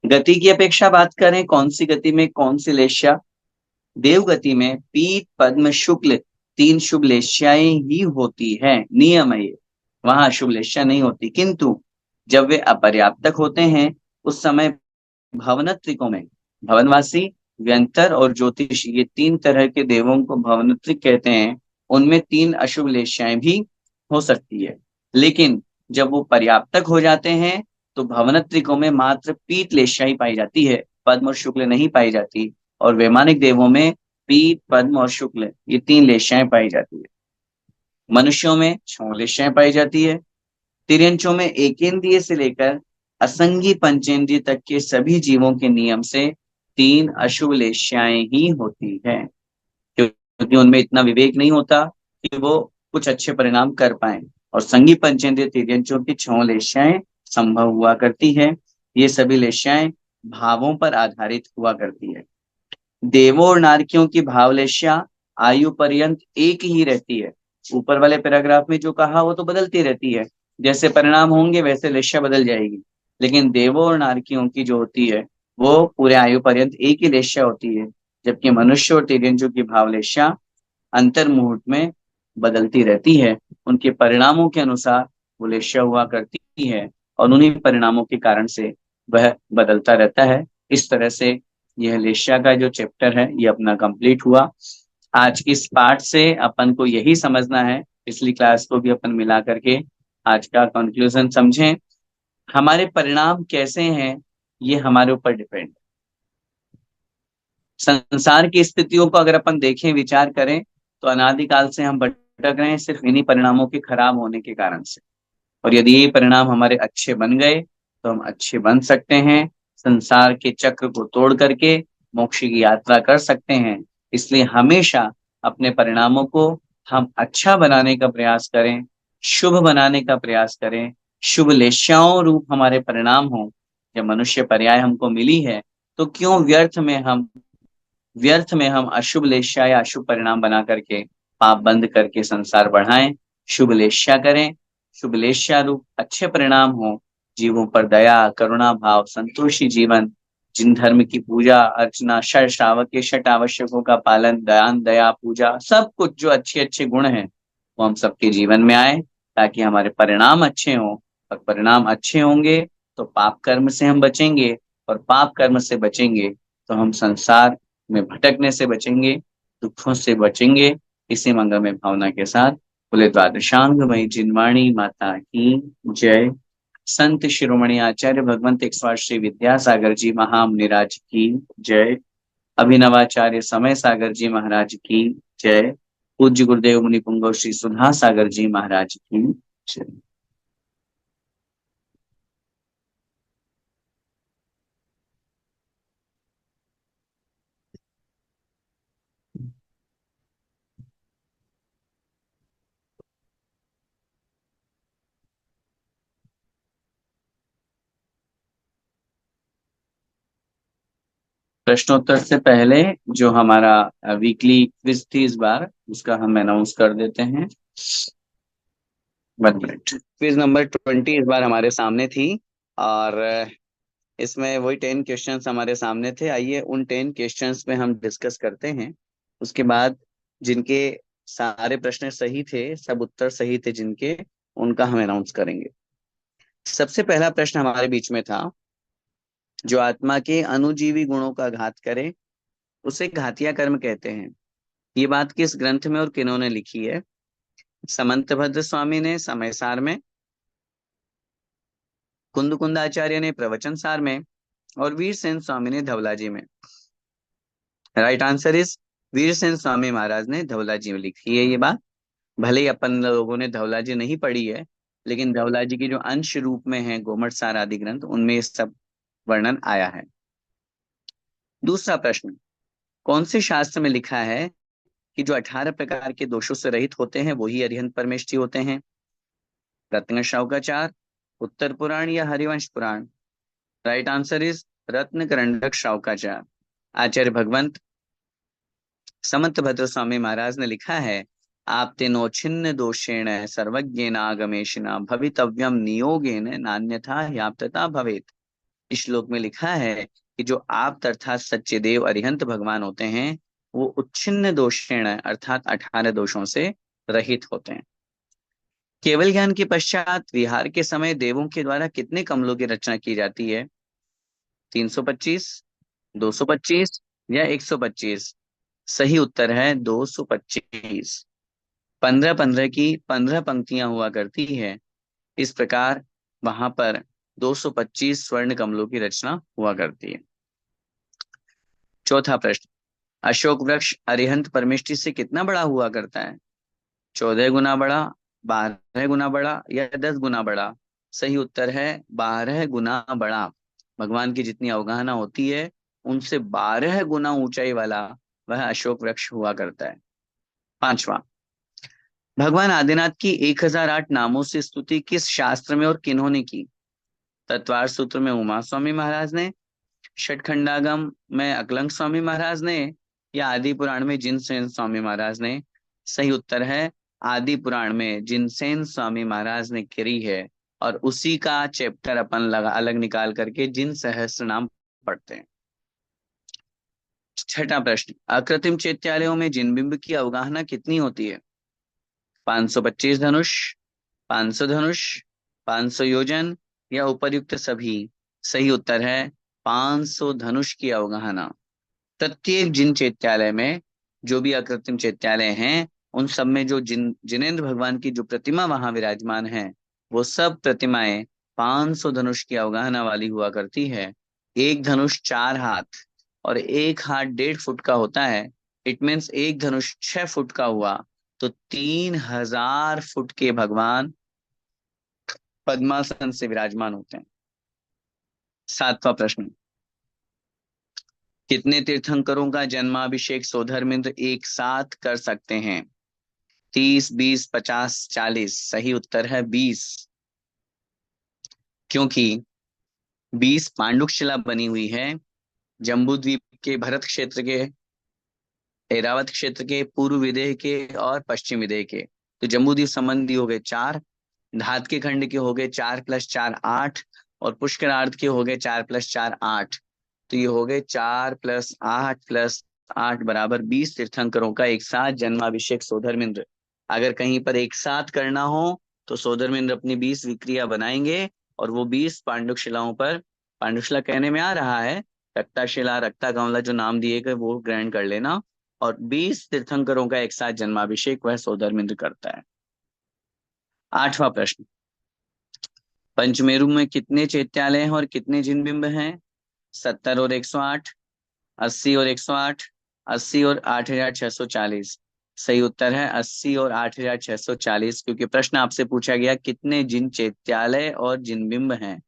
Speaker 1: गति की अपेक्षा बात करें, कौन सी गति में कौन सी लेशा? देव गति में पीत, पद्म, शुक्ल तीन शुभ लेश्याएं ही होती है, नियम है ये। वहां शुभ लेश्या नहीं होती, किंतु जब वे अपर्याप्तक होते हैं उस समय भवनत्रिकों में भवनवासी, व्यंतर और ज्योतिष, ये तीन तरह के देवों को भवनत्रिक कहते हैं, उनमें तीन अशुभ लेश्याएं भी हो सकती है। लेकिन जब वो पर्याप्तक हो जाते हैं तो भवनत्रिकों में मात्र पीत लेश्या ही पाई जाती है, पद्म और शुक्ल नहीं पाई जाती। और वैमानिक देवों में पीत, पद्म और शुक्ल ये तीन लेश्याएं पाई जाती है। मनुष्यों में छह लेश्याएं पाई जाती है। तिर्यंचों में एकेंद्रिय से लेकर असंगी पंचेंद्रिय तक के सभी जीवों के नियम से तीन अशुभ लेश्याएं ही होती है, क्योंकि उनमें इतना विवेक नहीं होता कि वो कुछ अच्छे परिणाम कर पाए। और संगी पंचेंद्रिय तिर्यंचों की छह लेश्याएं संभव हुआ करती है। ये सभी लेश्याएं भावों पर आधारित हुआ करती है। देवों और नारकियों की भावलेश्या आयु पर्यंत एक ही रहती है। ऊपर वाले पैराग्राफ में जो कहा वो तो बदलती रहती है, जैसे परिणाम होंगे वैसे लेश्या बदल जाएगी। लेकिन देवों और नारकियों की जो होती है वो पूरे आयु पर्यंत एक ही लेश्या होती है, जबकि मनुष्य और तिर्यंचों की भावलेश्या अंतर मुहूर्त में बदलती रहती है। उनके परिणामों के अनुसार वो लेश्या हुआ करती है और उन्हीं परिणामों के कारण से वह बदलता रहता है। इस तरह से यह लेशिया का जो चैप्टर है ये अपना कंप्लीट हुआ। आज इस पार्ट से अपन को यही समझना है, पिछली क्लास को भी अपन मिला करके आज का कंक्लूजन समझें। हमारे परिणाम कैसे हैं ये हमारे ऊपर डिपेंड। संसार की स्थितियों को अगर अपन देखें, विचार करें, तो अनादिकाल से हम भटक रहे हैं सिर्फ इन्हीं परिणामों के खराब होने के कारण से। और यदि ये परिणाम हमारे अच्छे बन गए तो हम अच्छे बन सकते हैं, संसार के चक्र को तोड़ करके मोक्ष की यात्रा कर सकते हैं। इसलिए हमेशा अपने परिणामों को हम अच्छा बनाने का प्रयास करें, शुभ बनाने का प्रयास करें। शुभ लेश्याओं रूप हमारे परिणाम हो। जब मनुष्य पर्याय हमको मिली है तो क्यों व्यर्थ में हम अशुभ लेश्या या अशुभ परिणाम बना करके पाप बंद करके संसार बढ़ाएं। शुभ लेश्या करें, शुभ लेश्या रूप अच्छे परिणाम हो, जीवों पर दया, करुणा भाव, संतोषी जीवन, जिन धर्म की पूजा अर्चना, षट श्रावक के षट आवश्यकों का पालन, दान, दया, पूजा, सब कुछ जो अच्छे अच्छे गुण हैं वो हम सबके जीवन में आए, ताकि हमारे परिणाम अच्छे हों। और परिणाम अच्छे होंगे तो पाप कर्म से हम बचेंगे, और पाप कर्म से बचेंगे तो हम संसार में भटकने से बचेंगे, दुखों से बचेंगे। इसी मंगलमय भावना के साथ बोले द्वादशांग मई जिनवाणी माता की जय। संत शिरोमणि आचार्य भगवंत 108 श्री विद्यासागर जी महामुनिराज की जय। अभिनवाचार्य समय सागर जी महाराज की जय। पूज्य गुरुदेव मुनि पुंगव श्री सुधा सागर जी महाराज की जय। प्रश्नोत्तर से पहले जो हमारा वीकली क्विज थी इस बार, उसका हम अनाउंस कर देते हैं। 1 मिनट। क्विज नंबर 20 इस बार हमारे सामने थी, और इसमें वही 10 क्वेश्चंस हमारे सामने थे। आइए उन 10 क्वेश्चंस में हम डिस्कस करते हैं। उसके बाद जिनके सारे प्रश्न सही थे, सब उत्तर सही थे जिनके, उनका हम अनाउंस करेंगे। सबसे पहला प्रश्न हमारे बीच में था, जो आत्मा के अनुजीवी गुणों का घात करे उसे घातिया कर्म कहते हैं। ये बात किस ग्रंथ में और किन्होंने लिखी है? समंतभद्र स्वामी ने समय सार में, कुंद कुंदाचार्य ने प्रवचन सार में, और वीरसेन स्वामी ने धवलाजी में। Right answer is Virsen Swami Maharaj ने धवलाजी में लिखी है ये बात। भले ही अपन लोगों ने धवलाजी नहीं पढ़ी है, लेकिन धवलाजी की जो अंश रूप में है गोमट सार आदि ग्रंथ, उनमें ये सब वर्णन आया है। दूसरा प्रश्न, कौन से शास्त्र में लिखा है कि जो 18 प्रकार के दोषों से रहित होते हैं वही अरिहंत परमेष्ठी होते हैं? रत्न शाउकाचार, उत्तर पुराण या हरिवंश पुराण? राइट आंसर इज रत्न करंडक शाउकाचार। आचार्य भगवंत समंत भद्र स्वामी महाराज ने लिखा है, आप तेनो छिन्न दोषेण सर्वज्ञेन आगमेशिना भवितव्यम नियोगेन नान्यथा याप्तता भवेत। इस श्लोक में लिखा है कि जो आप अर्थात सच्चे देव अरिहंत भगवान होते हैं वो उच्छिन्न दोषेण अर्थात 18 दोषों से रहित होते हैं। केवल ज्ञान के पश्चात विहार के समय देवों के द्वारा कितने कमलों की रचना की जाती है? 325, 225 या 125? सही उत्तर है 225। 15-15 की 15 पंक्तियां हुआ करती है, इस प्रकार वहां पर 225 स्वर्ण कमलों की रचना हुआ करती है। चौथा प्रश्न, अशोक वृक्ष अरिहंत परमेष्ठी से कितना बड़ा हुआ करता है? 14 गुना बड़ा, 12 गुना बड़ा या 10 गुना बड़ा? सही उत्तर है 12 गुना बड़ा। भगवान की जितनी अवगाहना होती है उनसे 12 गुना ऊंचाई वाला वह अशोक वृक्ष हुआ करता है। पांचवा, भगवान आदिनाथ की 1008 नामों से स्तुति किस शास्त्र में और किन्होंने की? तत्वार सूत्र में उमा स्वामी महाराज ने, षटखंडागम में अकलंग स्वामी महाराज ने, या आदि पुराण में जिनसेन स्वामी महाराज ने? सही उत्तर है आदि पुराण में जिनसेन स्वामी महाराज ने करी है, और उसी का चैप्टर अपन लगा अलग निकाल करके जिन सहस्त्र नाम पढ़ते हैं। छठा प्रश्न, अकृत्रिम चैत्यालयों में जिनबिंब की अवगाहना कितनी होती है? 525 धनुष, 500 धनुष, 500 योजन या उपर्युक्त सभी? सही उत्तर है 500 धनुष की अवगाहना। प्रत्येक जिन चैत्यालय में, जो भी अकृत्रिम चैत्यालय हैं, उन सब में जो जिनेंद्र भगवान की जो प्रतिमा वहां विराजमान है वो सब प्रतिमाएं 500 धनुष की अवगाहना वाली हुआ करती है। एक धनुष 4 हाथ और एक हाथ 1.5 फुट का होता है। इट मीन्स एक धनुष 6 फुट का हुआ तो 3000 फुट के भगवान पद्मासन से विराजमान होते हैं। सातवां प्रश्न, कितने तीर्थंकरों का जन्माभिषेक सौधर्मेंद्र एक साथ कर सकते हैं? 30, 20, 50, 40? सही उत्तर है 20, क्योंकि 20 पांडुक शिला बनी हुई है जम्बू द्वीप के भरत क्षेत्र के, ऐरावत क्षेत्र के, पूर्व विदेह के और पश्चिम विदेह के। तो जम्बू द्वीप संबंधी हो गए 4, धात के खंड के हो गए 4 + 4 8, और पुष्करार्थ के हो गए 4 + 4 8। तो ये हो गए 4 + 8 + 8 बराबर 20 तीर्थंकरों का एक साथ जन्माभिषेक सौधर्मेंद्र। अगर कहीं पर एक साथ करना हो तो सौधर्मेंद्र अपनी 20 विक्रिया बनाएंगे और वो 20 पांडुक शिलाओं पर, पांडुक शिला कहने में आ रहा है, रक्ता शिला, रक्ता कमला जो नाम दिए गए वो ग्रहण कर लेना, और 20 तीर्थंकरों का एक साथ जन्माभिषेक वह सौधर्मेंद्र करता है। आठवां प्रश्न, पंचमेरु में कितने चैत्यालय हैं और कितने जिनबिंब हैं? 70 और 108, 80 और 108, 80 और 8640? सही उत्तर है 80 और 8640, क्योंकि प्रश्न आपसे पूछा गया कितने जिन चैत्यालय और जिनबिंब हैं।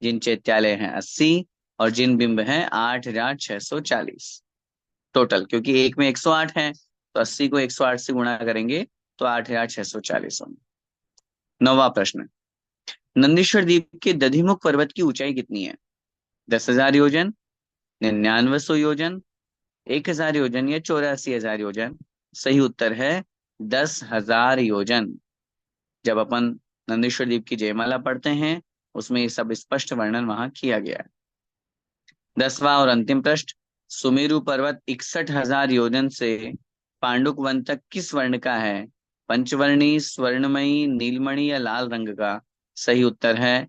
Speaker 1: जिन चैत्यालय हैं 80 और जिन बिंब हैं 8640 टोटल, क्योंकि एक में 108 है तो 80 को 108 से गुणा करेंगे तो 8640 होंगे। नौवां प्रश्न, नंदीश्वर द्वीप के दधिमुख पर्वत की ऊंचाई कितनी है? 10,000 योजन, 9900 योजन, 1000 योजन या 84,000 योजन? सही उत्तर है 10,000 योजन। जब अपन नंदीश्वर द्वीप की जयमाला पढ़ते हैं उसमें ये सब स्पष्ट वर्णन वहां किया गया है। 10वां और अंतिम प्रश्न, सुमेरु पर्वत 61,000 योजन से पांडुक वन तक किस वर्ण का है? पंचवर्णी, स्वर्णमयी, नीलमणि या लाल रंग का? सही उत्तर है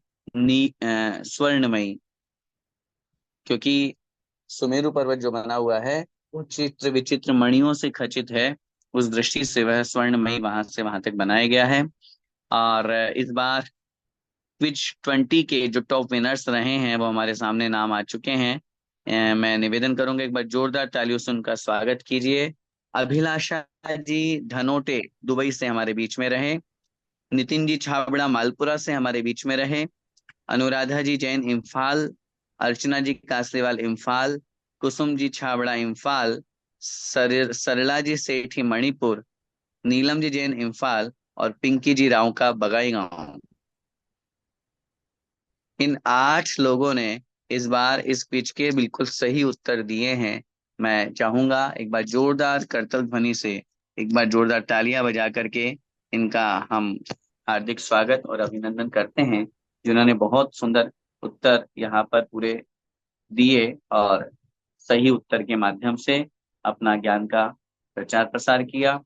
Speaker 1: स्वर्णमयी, क्योंकि सुमेरु पर्वत जो बना हुआ है वो चित्र विचित्र मणियों से खचित है, उस दृष्टि से वह स्वर्णमयी वहां से वहां तक बनाया गया है। और इस बार क्विज 20 के जो टॉप विनर्स रहे हैं वो हमारे सामने नाम आ चुके हैं। मैं निवेदन करूंगा, एक बार जोरदार तालियों से उनका स्वागत कीजिए। अभिलाषा जी धनोटे दुबई से हमारे बीच में रहे। नितिन जी छाबड़ा मालपुरा से हमारे बीच में रहे। अनुराधा जी जैन इम्फाल। अर्चना जी कासलीवाल इम्फाल। कुसुम जी छाबड़ा इम्फाल। सरला जी सेठी मणिपुर। नीलम जी जैन इम्फाल। और पिंकी जी राव का बगाई गांव। इन 8 लोगों ने इस बार इस क्विज के बिल्कुल सही उत्तर दिए हैं। मैं चाहूंगा एक बार जोरदार करतल ध्वनि से, एक बार जोरदार तालियां बजा करके इनका हम हार्दिक स्वागत और अभिनंदन करते हैं, जिन्होंने बहुत सुंदर उत्तर यहाँ पर पूरे दिए और सही उत्तर के माध्यम से अपना ज्ञान का प्रचार प्रसार किया।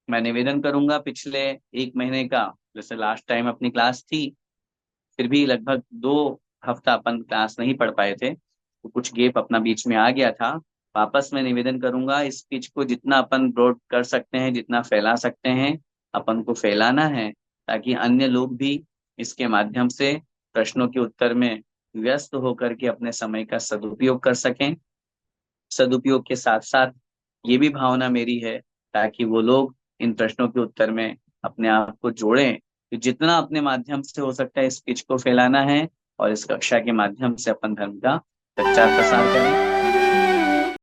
Speaker 1: मैं निवेदन करूंगा, पिछले 1 महीने का जैसे लास्ट टाइम अपनी क्लास थी, फिर भी लगभग 2 हफ्ता अपन क्लास नहीं पढ़ पाए थे, तो कुछ गैप अपना बीच में आ गया था। वापस मैं निवेदन करूंगा, इस पिच को जितना अपन ब्रॉड कर सकते हैं, जितना फैला सकते हैं, अपन को फैलाना है, ताकि अन्य लोग भी इसके माध्यम से प्रश्नों के उत्तर में व्यस्त होकर के अपने समय का सदुपयोग कर सकें। सदुपयोग के साथ साथ ये भी भावना मेरी है, ताकि वो लोग इन प्रश्नों के उत्तर में अपने आप को जोड़ें। तो जितना अपने माध्यम से हो सकता है इस पिच को फैलाना है, और इस कक्षा के माध्यम से अपन धर्म का प्रचार प्रसार करें।